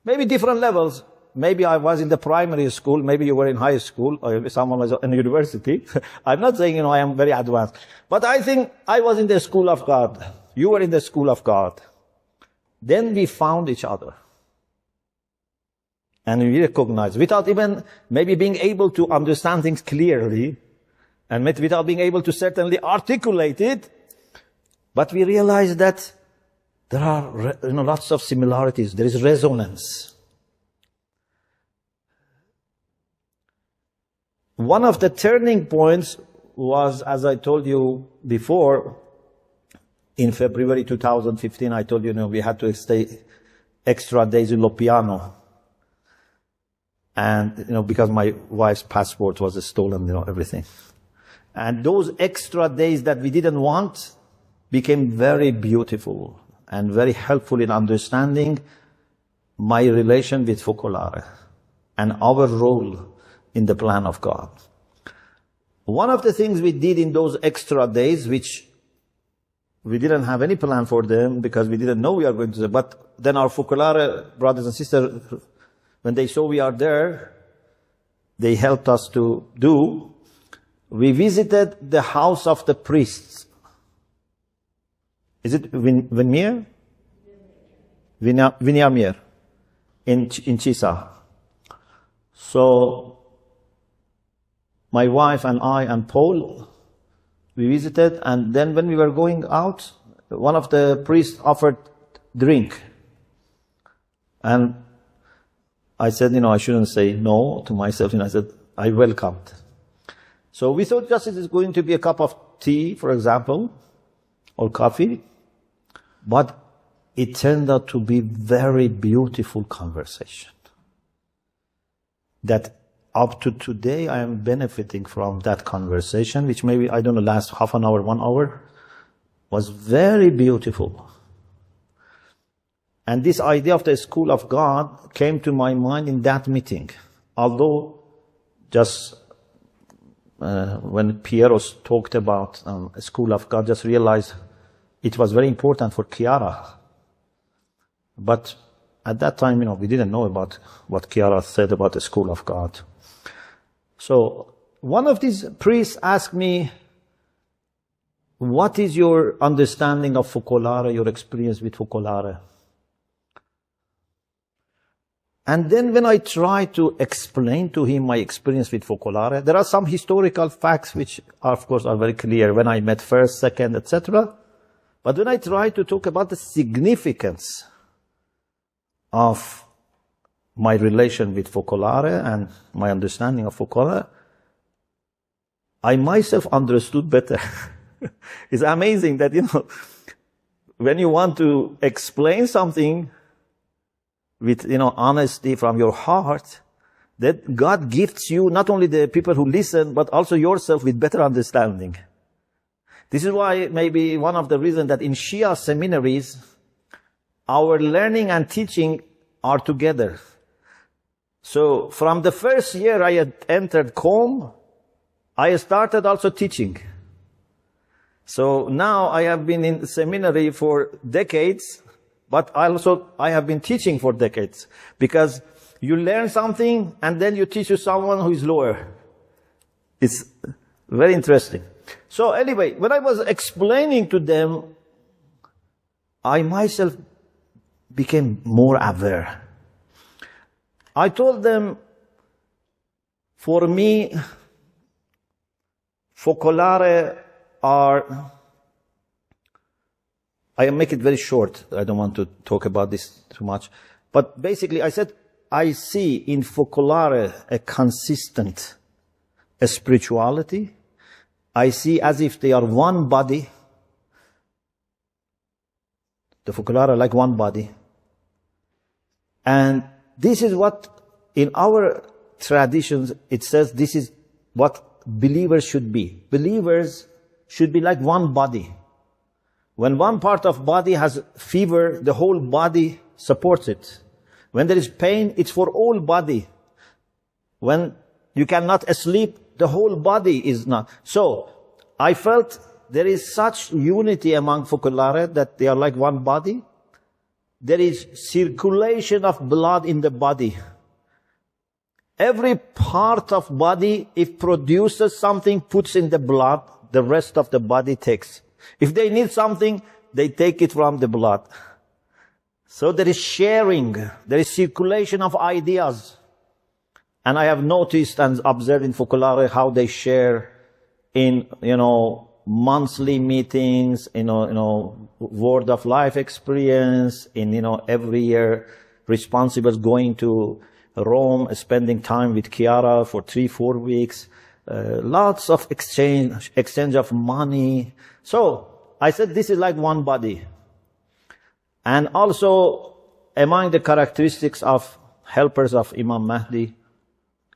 maybe different levels. Maybe I was in the primary school, maybe you were in high school, or someone was in university. I'm not saying, I am very advanced. But I think I was in the school of God. You were in the school of God. Then we found each other. And we recognized, without even maybe being able to understand things clearly, and without being able to certainly articulate it, but we realized that there are lots of similarities. There is resonance. One of the turning points was, as I told you before, in February 2015, I told you, we had to stay extra days in Lopiano. And, because my wife's passport was stolen, everything. And those extra days that we didn't want became very beautiful and very helpful in understanding my relation with Focolare and our role in the plan of God. One of the things we did in those extra days, which we didn't have any plan for them because we didn't know we are going to, but then our Focolare brothers and sisters, when they saw we are there, they helped us to do. We visited the house of the priests. Is it Vinmir? Vinyamir in Chisa. So, my wife and I and Paul, we visited, and then when we were going out, one of the priests offered drink. And I said, I shouldn't say no to myself. I said, I welcomed. So we thought just it is going to be a cup of tea, for example, or coffee. But it turned out to be very beautiful conversation. That up to today, I am benefiting from that conversation, which maybe, last half an hour, 1 hour, was very beautiful. And this idea of the school of God came to my mind in that meeting. Although, just when Piero talked about a school of God, just realized it was very important for Chiara. But at that time, we didn't know about what Chiara said about the school of God. So, one of these priests asked me, what is your understanding of Focolare, your experience with Focolare? And then when I tried to explain to him my experience with Focolare, there are some historical facts which, of course, are very clear. When I met first, second, etc. But when I tried to talk about the significance of my relation with Focolare and my understanding of Focolare, I myself understood better. It's amazing that, when you want to explain something with, honesty from your heart, that God gifts you not only the people who listen, but also yourself with better understanding. This is why maybe one of the reasons that in Shia seminaries, our learning and teaching are together. So from the first year I had entered Qom, I started also teaching. So now I have been in seminary for decades, but I have been teaching for decades. Because you learn something and then you teach to someone who is lower. It's very interesting. So anyway, when I was explaining to them, I myself became more aware. I told them, for me, Focolare are, I make it very short, I don't want to talk about this too much, but basically I said, I see in Focolare a consistent spirituality. I see as if they are one body. The Focolare are like one body. And this is what, in our traditions, it says this is what believers should be. Believers should be like one body. When one part of body has fever, the whole body supports it. When there is pain, it's for all body. When You cannot sleep. The whole body is not. So I felt there is such unity among focolare that they are like one body. There is circulation of blood in the body. Every part of body, if produces something, puts in the blood, the rest of the body takes. If they need something, they take it from the blood. So there is sharing, there is circulation of ideas. And I have noticed and observed in focolare how they share in, monthly meetings, word of life experience, in, every year responsibles going to Rome, spending time with Chiara for 3-4 weeks, lots of exchange of money. So I said this is like one body. And also among the characteristics of helpers of Imam Mahdi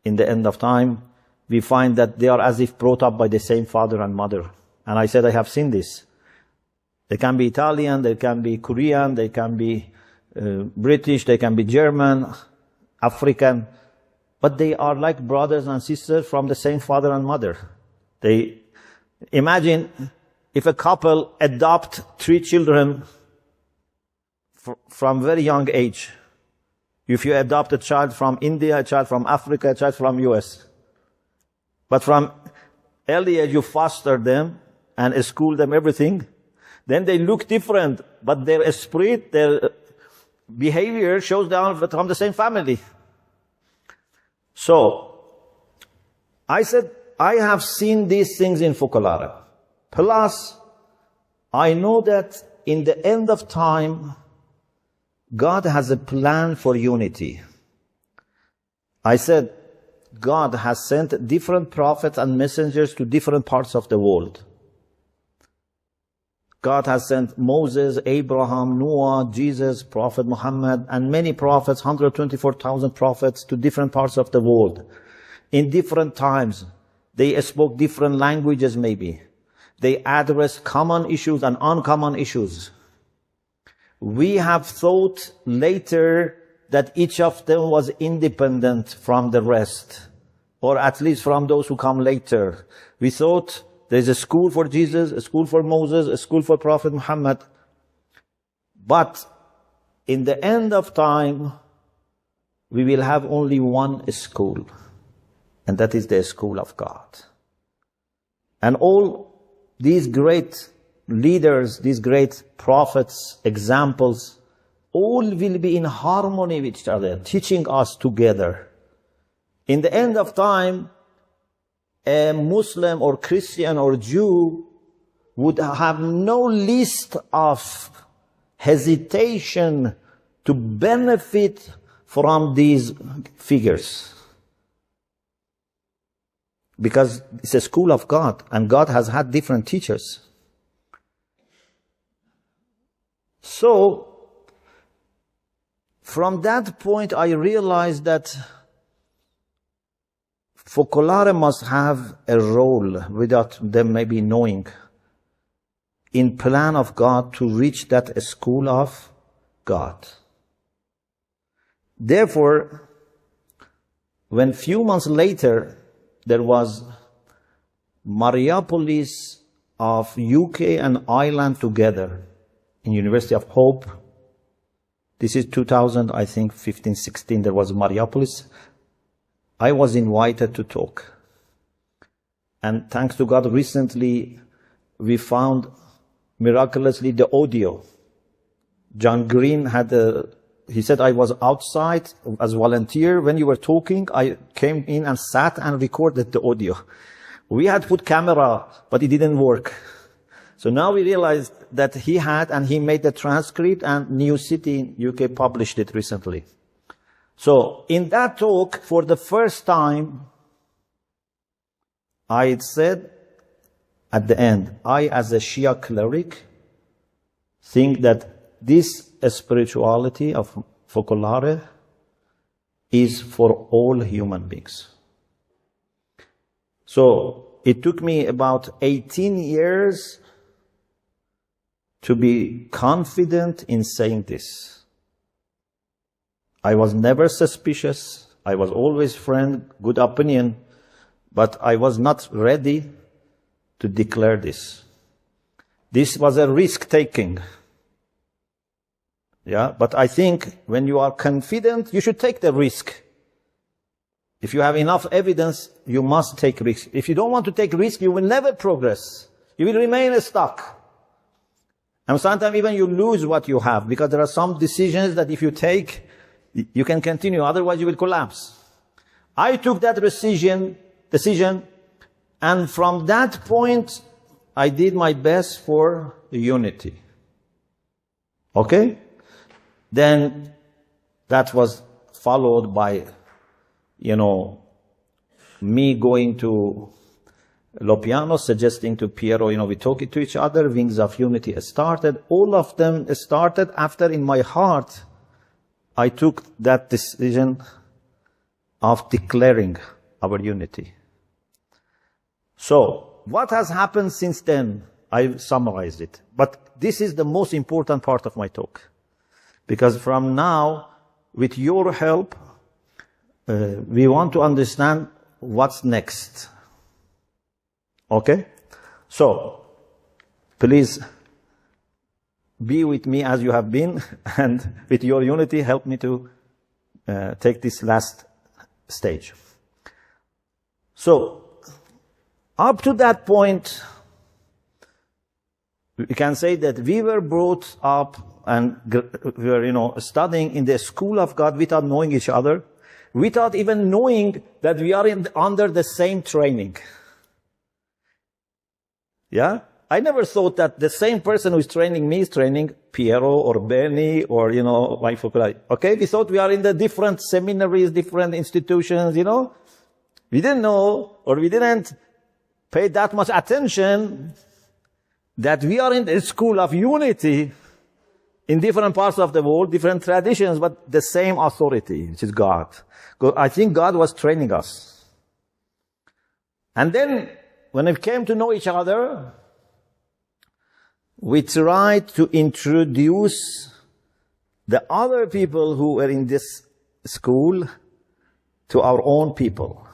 in the end of time, we find that they are as if brought up by the same father and mother. And I said, I have seen this. They can be Italian, they can be Korean, they can be British, they can be German, African, but they are like brothers and sisters from the same father and mother. They imagine if a couple adopt 3 children from very young age. If you adopt a child from India, a child from Africa, a child from US. But from early age you foster them and school them everything, then they look different, but their spirit, their behavior shows down from the same family. So, I said, I have seen these things in focolare. Plus, I know that in the end of time, God has a plan for unity. I said, God has sent different prophets and messengers to different parts of the world. God has sent Moses, Abraham, Noah, Jesus, Prophet Muhammad, and many prophets, 124,000 prophets to different parts of the world. In different times, they spoke different languages maybe. They addressed common issues and uncommon issues. We have thought later that each of them was independent from the rest, or at least from those who come later. We thought there's a school for Jesus, a school for Moses, a school for Prophet Muhammad. But in the end of time, we will have only one school, and that is the school of God. And all these great leaders, these great prophets, examples, all will be in harmony with each other, teaching us together. In the end of time, a Muslim or Christian or Jew would have no list of hesitation to benefit from these figures. Because it's a school of God, and God has had different teachers. So, from that point, I realized that focolare must have a role, without them maybe knowing, in plan of God to reach that school of God. Therefore, when few months later, there was Mariapolis of UK and Ireland together in University of Hope. This is 2000, I think, 15, 16, there was Mariapolis. I was invited to talk. And thanks to God, recently we found miraculously the audio. John Green he said, I was outside as volunteer. When you were talking, I came in and sat and recorded the audio. We had put camera, but it didn't work. So now we realized that he made the transcript, and New City in UK published it recently. So in that talk, for the first time, I said at the end, I as a Shia cleric think that this spirituality of focolare is for all human beings. So it took me about 18 years to be confident in saying this. I was never suspicious. I was always friend, good opinion. but I was not ready to declare this. This was a risk-taking. Yeah, but I think when you are confident, you should take the risk. If you have enough evidence, you must take risk. If you don't want to take risk, you will never progress. You will remain stuck. And sometimes even you lose what you have, because there are some decisions that if you take, you can continue, otherwise you will collapse. I took that decision, and from that point, I did my best for unity. Okay? Then that was followed by, me going to Lopiano, suggesting to Piero, we talk to each other, Wings of Unity started. All of them started after, in my heart, I took that decision of declaring our unity. So, what has happened since then? I've summarized it. But this is the most important part of my talk. Because from now, with your help, we want to understand what's next. Okay? So, please be with me as you have been, and with your unity, help me to take this last stage. So, up to that point, we can say that we were brought up and we were, studying in the school of God without knowing each other, without even knowing that we are under the same training. Yeah? I never thought that the same person who is training me is training Piero or Benny or, my faculty. Okay? We thought we are in the different seminaries, different institutions, We didn't know, or we didn't pay that much attention that we are in the school of unity in different parts of the world, different traditions, but the same authority, which is God. I think God was training us. And then, when we came to know each other, we tried to introduce the other people who were in this school to our own people.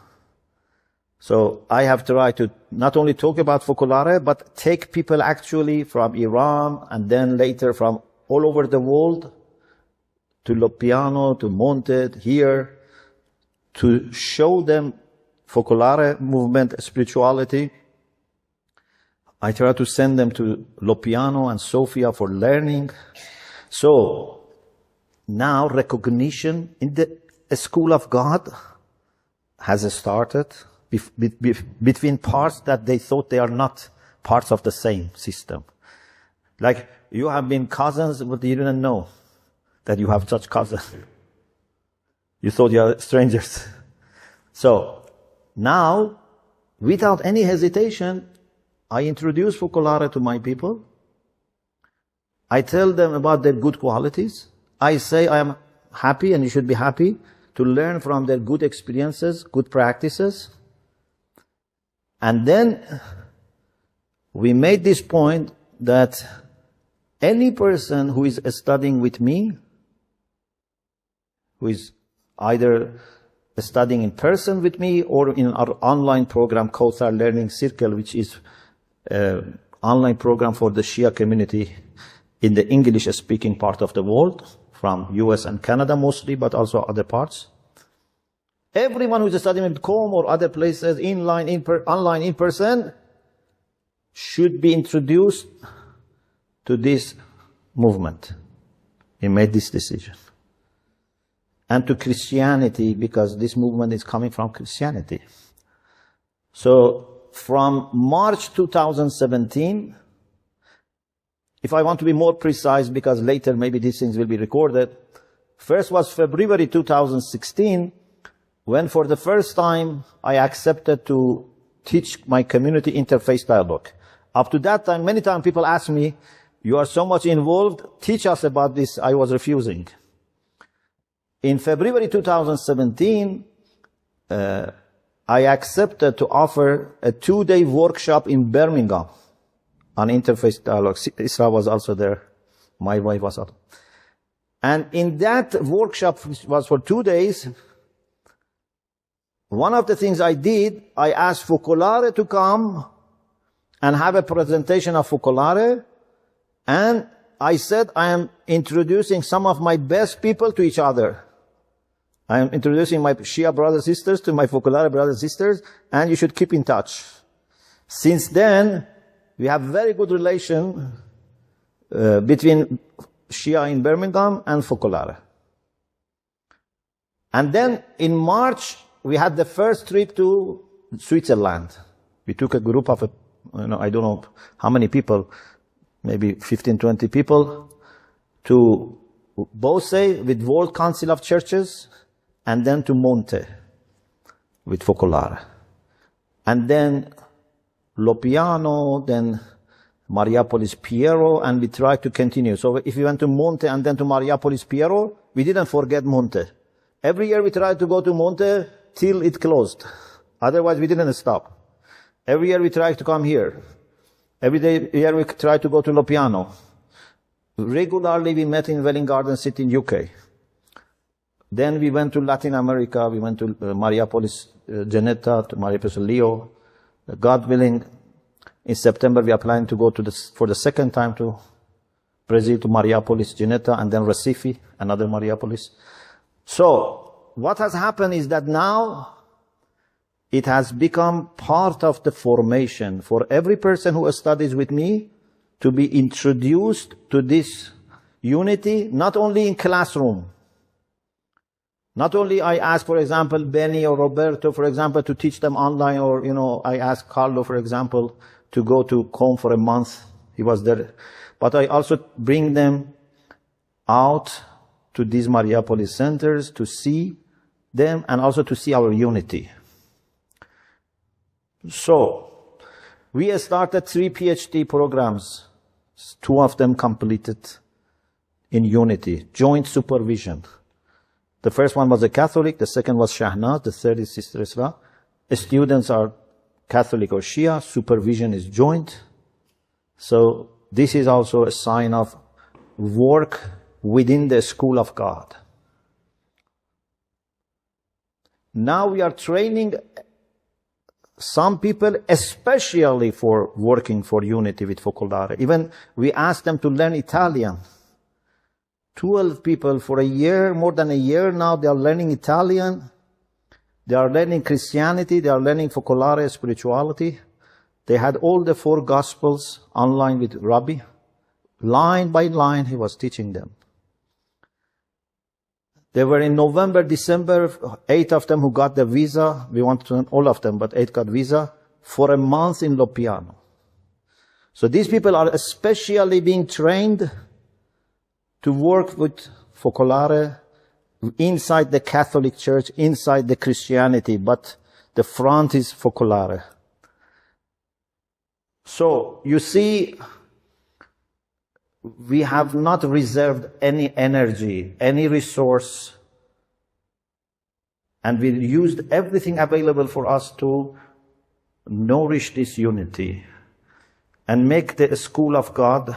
So I have tried to not only talk about Focolare, but take people actually from Iran and then later from all over the world to Lopiano, to Monte, here, to show them Focolare movement, spirituality. I try to send them to Lopiano and Sofia for learning. So, now recognition in the school of God has started between parts that they thought they are not parts of the same system. Like, you have been cousins, but you didn't know that you have such cousins. You thought you are strangers. So, now, without any hesitation, I introduce Focolare to my people. I tell them about their good qualities. I say I am happy, and you should be happy, to learn from their good experiences, good practices. And then, we made this point that any person who is studying with me, who is either studying in person with me or in our online program, Kauthar Learning Circle, which is an online program for the Shia community in the English-speaking part of the world, from US and Canada mostly, but also other parts. Everyone who is studying in Com or other places, online, in person, should be introduced to this movement. He made this decision. And to Christianity, because this movement is coming from Christianity. So, from March 2017, if I want to be more precise, because later maybe these things will be recorded, first was February 2016, when for the first time I accepted to teach my community interfaith dialogue. Up to that time, many times people asked me, you are so much involved, teach us about this. I was refusing. In February 2017, I accepted to offer a 2-day workshop in Birmingham on interfaith dialogue. Isra was also there. My wife was also. And in that workshop, which was for 2 days, one of the things I did, I asked Focolare to come and have a presentation of Focolare, and I said I am introducing some of my best people to each other. I am introducing my Shia brothers and sisters to my Focolare brothers and sisters, and you should keep in touch. Since then, we have very good relation between Shia in Birmingham and Focolare. And then in March, we had the first trip to Switzerland. We took a group of, I don't know how many people, maybe 15, 20 people, to Beausset with World Council of Churches, and then to Monte with Focolare. And then Lopiano, then Mariapolis Piero, and we tried to continue. So if we went to Monte and then to Mariapolis Piero, we didn't forget Monte. Every year we tried to go to Monte till it closed. Otherwise we didn't stop. Every year we tried to come here. Every year we tried to go to Lopiano. Regularly we met in Welwyn Garden City in UK. Then we went to Latin America. We went to Mariapolis Geneta, to Mariapolis Leo. God willing, in September we are planning to go to for the second time to Brazil, to Mariapolis Geneta, and then Recife, another Mariapolis. So what has happened is that now it has become part of the formation for every person who studies with me to be introduced to this unity, not only in classroom. Not only I ask, for example, Benny or Roberto, for example, to teach them online, or, I ask Carlo, for example, to go to Com for a month. He was there. But I also bring them out to these Mariapolis centers to see them and also to see our unity. So, we started 3 PhD programs. 2 of them completed in unity, joint supervision. The first one was a Catholic, the second was Shahnaz, the third is Sister Isra. Students are Catholic or Shia, supervision is joint. So this is also a sign of work within the school of God. Now we are training some people especially for working for unity with Focolare. Even we asked them to learn Italian. 12 people for a year, more than a year now, they are learning Italian. They are learning Christianity. They are learning Focolare spirituality. They had all the 4 Gospels online with Rabbi. Line by line, he was teaching them. They were in November, December, 8 of them who got the visa. We wanted to all of them, but 8 got visa for a month in Lopiano. So these people are especially being trained to work with Focolare inside the Catholic Church, inside the Christianity, but the front is Focolare. So, you see, we have not reserved any energy, any resource, and we used everything available for us to nourish this unity and make the school of God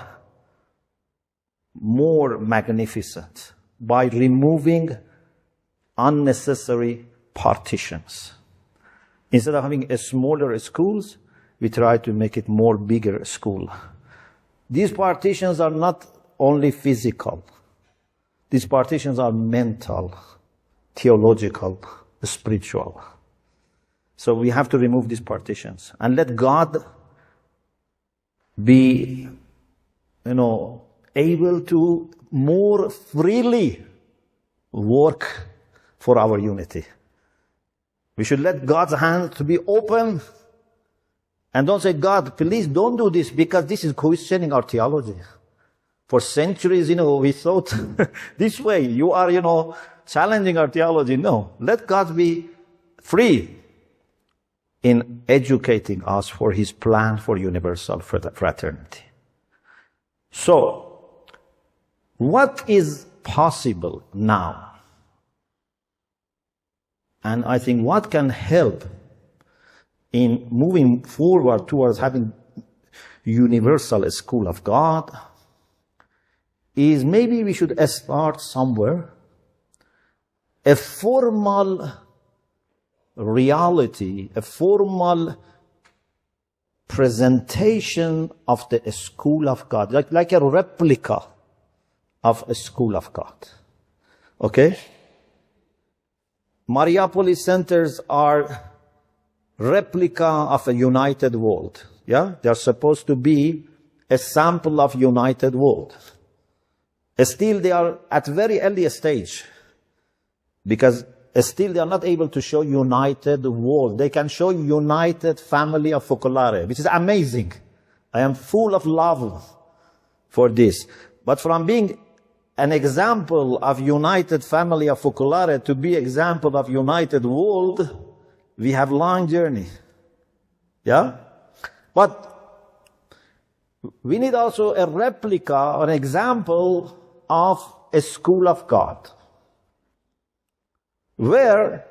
more magnificent by removing unnecessary partitions. Instead of having a smaller schools, we try to make it more bigger school. These partitions are not only physical. These partitions are mental, theological, spiritual. So we have to remove these partitions and let God be, able to more freely work for our unity. We should let God's hand to be open and don't say, God, please don't do this because this is questioning our theology. For centuries, we thought this way. You are, challenging our theology. No, let God be free in educating us for His plan for universal fraternity. So, what is possible now? And I think what can help in moving forward towards having universal school of God is maybe we should start somewhere a formal reality, a formal presentation of the school of God, like a replica of a school of God. Okay? Mariupol centers are replica of a united world. Yeah? They are supposed to be a sample of united world. Still, they are at very early stage, because still they are not able to show united world. They can show united family of focolare, which is amazing. I am full of love for this. But from being an example of united family of focolare to be example of united world, we have long journey. Yeah? But we need also a replica, an example of a school of God, where,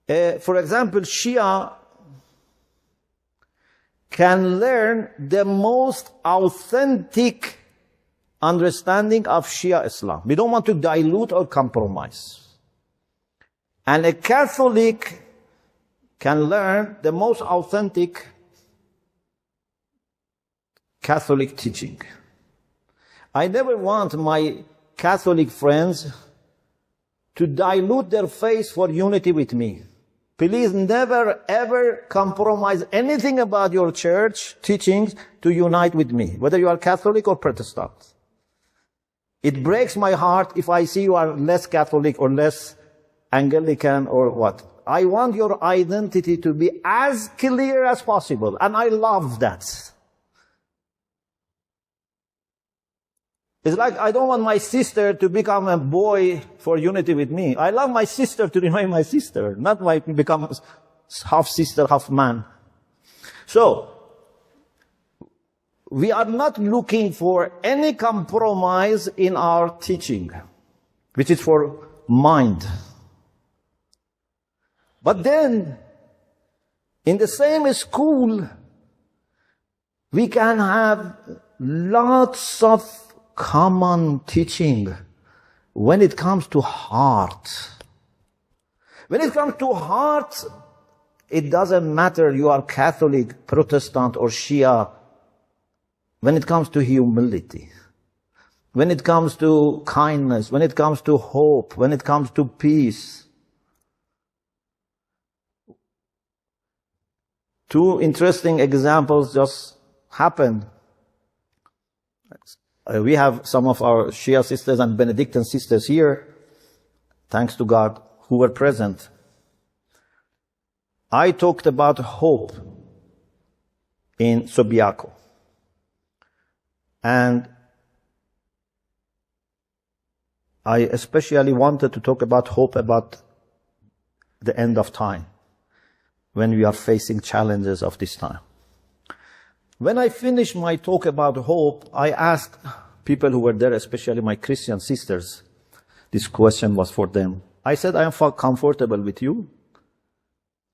for example, Shia can learn the most authentic understanding of Shia Islam. We don't want to dilute or compromise. And a Catholic can learn the most authentic Catholic teaching. I never want my Catholic friends to dilute their faith for unity with me. Please never ever compromise anything about your church teachings to unite with me, whether you are Catholic or Protestant. It breaks my heart if I see you are less Catholic or less Anglican or what. I want your identity to be as clear as possible, and I love that. It's like I don't want my sister to become a boy for unity with me. I love my sister to remain my sister, not become half sister, half man. So, we are not looking for any compromise in our teaching, which is for mind. But then, in the same school, we can have lots of common teaching when it comes to heart. When it comes to heart, it doesn't matter you are Catholic, Protestant, or Shia. When it comes to humility, when it comes to kindness, when it comes to hope, when it comes to peace. Two interesting examples just happened. We have some of our Shia sisters and Benedictine sisters here, thanks to God, who were present. I talked about hope in Subiaco. And I especially wanted to talk about hope about the end of time, when we are facing challenges of this time. When I finished my talk about hope, I asked people who were there, especially my Christian sisters, this question was for them. I said, I am comfortable with you.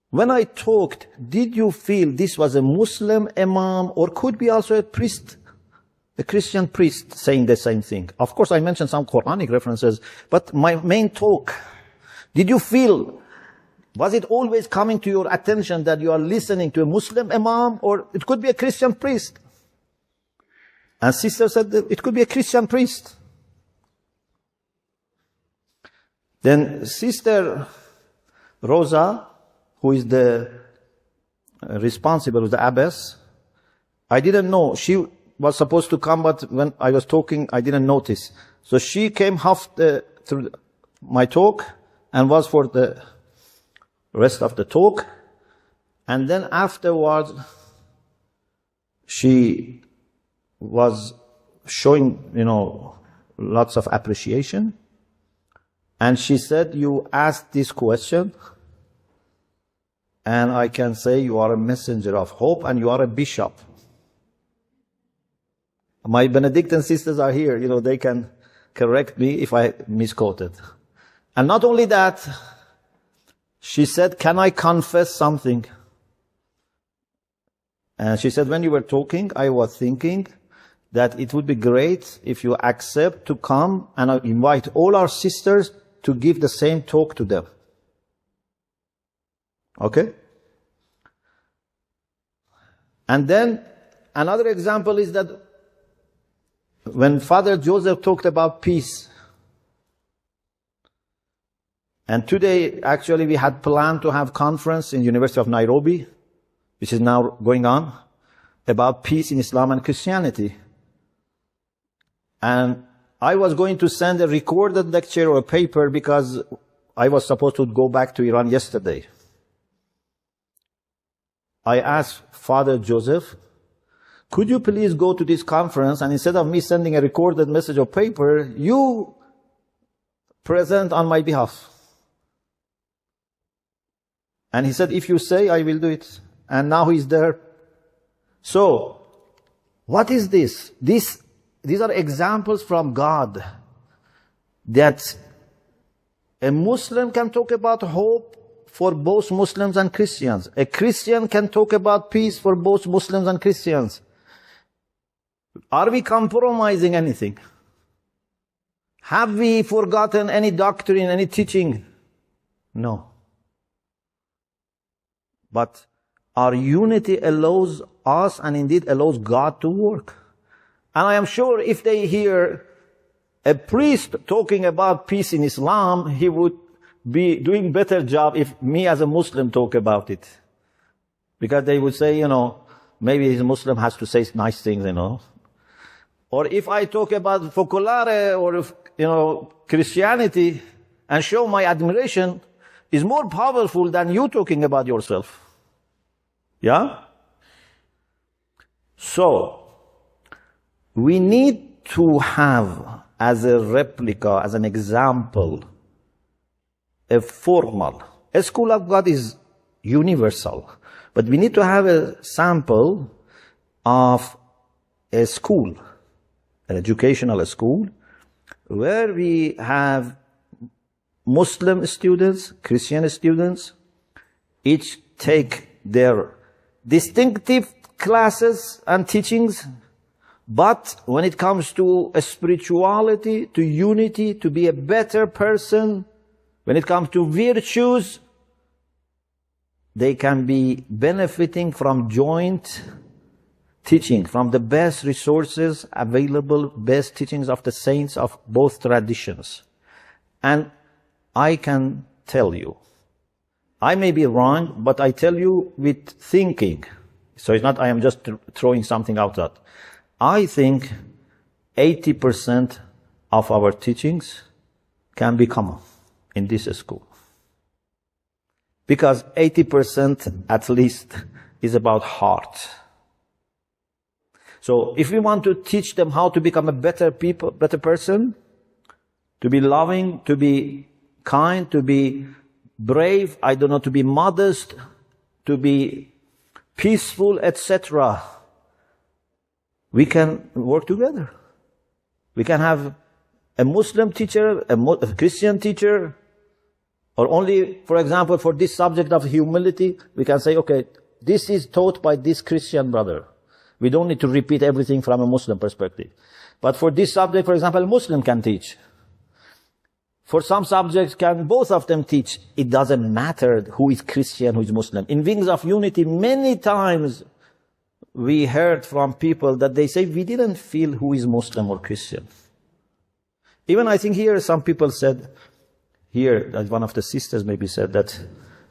When I talked, did you feel this was a Muslim imam or could be also a priest, a Christian priest saying the same thing? Of course, I mentioned some Quranic references, but my main talk, did you feel, was it always coming to your attention that you are listening to a Muslim imam or it could be a Christian priest? And sister said that it could be a Christian priest. Then Sister Rosa, who is the responsible, the abbess, I didn't know. She was supposed to come, but when I was talking, I didn't notice. So she came through my talk and was for the rest of the talk. And then afterwards, she was showing, lots of appreciation. And she said, you asked this question, and I can say you are a messenger of hope and you are a bishop. My Benedictine sisters are here, they can correct me if I misquoted. And not only that, she said, can I confess something? And she said, when you were talking, I was thinking that it would be great if you accept to come and invite all our sisters to give the same talk to them. Okay? And then another example is that when Father Joseph talked about peace, and today actually we had planned to have conference in the University of Nairobi, which is now going on, about peace in Islam and Christianity. And I was going to send a recorded lecture or a paper because I was supposed to go back to Iran yesterday. I asked Father Joseph, could you please go to this conference and instead of me sending a recorded message or paper, you present on my behalf? And he said, if you say, I will do it. And now he's there. So, what is this? These are examples from God that a Muslim can talk about hope for both Muslims and Christians. A Christian can talk about peace for both Muslims and Christians. Are we compromising anything? Have we forgotten any doctrine, any teaching? No. But our unity allows us and indeed allows God to work. And I am sure if they hear a priest talking about peace in Islam, he would be doing better job if me as a Muslim talk about it. Because they would say, maybe his Muslim has to say nice things, Or if I talk about focolare or, Christianity and show my admiration, is more powerful than you talking about yourself. Yeah? So, we need to have as a replica, as an example, a school of God is universal. But we need to have a sample of a school, an educational school, where we have Muslim students, Christian students, each take their distinctive classes and teachings, but when it comes to a spirituality, to unity, to be a better person, when it comes to virtues, they can be benefiting from joint teaching, from the best resources available, best teachings of the saints of both traditions. And I can tell you, I may be wrong, but I tell you with thinking. So it's not I am just throwing something out that. I think 80% of our teachings can be common in this school. Because 80% at least is about heart. So if we want to teach them how to become a better person, to be loving, to be kind, to be brave, to be modest, to be peaceful, etc., we can work together. We can have a Muslim teacher, a Christian teacher, or only, for example, for this subject of humility, we can say, okay, this is taught by this Christian brother. We don't need to repeat everything from a Muslim perspective. But for this subject, for example, a Muslim can teach. For some subjects, can both of them teach? It doesn't matter who is Christian, who is Muslim. In Wings of Unity, many times we heard from people that they say, we didn't feel who is Muslim or Christian. Even I think here some people said, here, one of the sisters maybe said that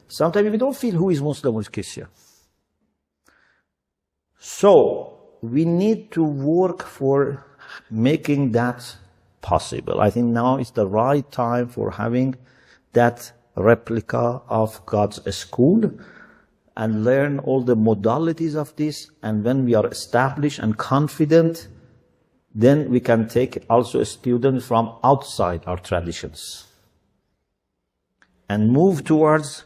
sometimes we don't feel who is Muslim or Christian. So, we need to work for making that possible. I think now is the right time for having that replica of God's school and learn all the modalities of this. And when we are established and confident, then we can take also a student from outside our traditions and move towards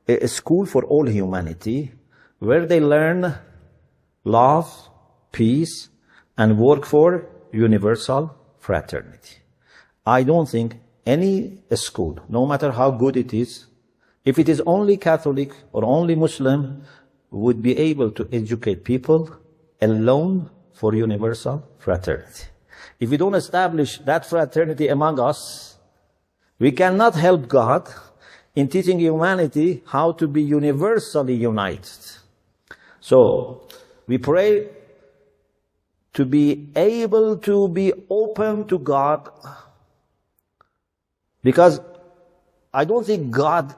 a school for all humanity where they learn love, peace, and work for universal fraternity. I don't think any school, no matter how good it is, if it is only Catholic or only Muslim, would be able to educate people alone for universal fraternity. If we don't establish that fraternity among us, We cannot help God in teaching humanity how to be universally united. So, we pray to be able to be open to God, because I don't think God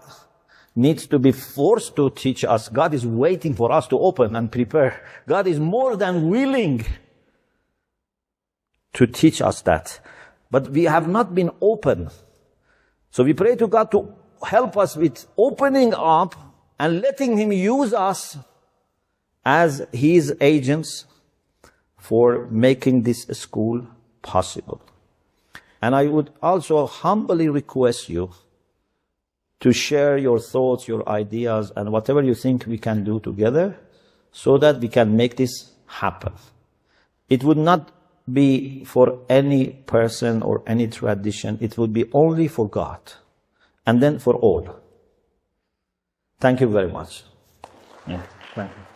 needs to be forced to teach us. God is waiting for us to open and prepare. God is more than willing to teach us that. But we have not been open. So we pray to God to help us with opening up and letting Him use us as His agents for making this school possible. And I would also humbly request you to share your thoughts, your ideas, and whatever you think we can do together so that we can make this happen. It would not be for any person or any tradition. It would be only for God, and then for all. Thank you very much. Yeah, thank you.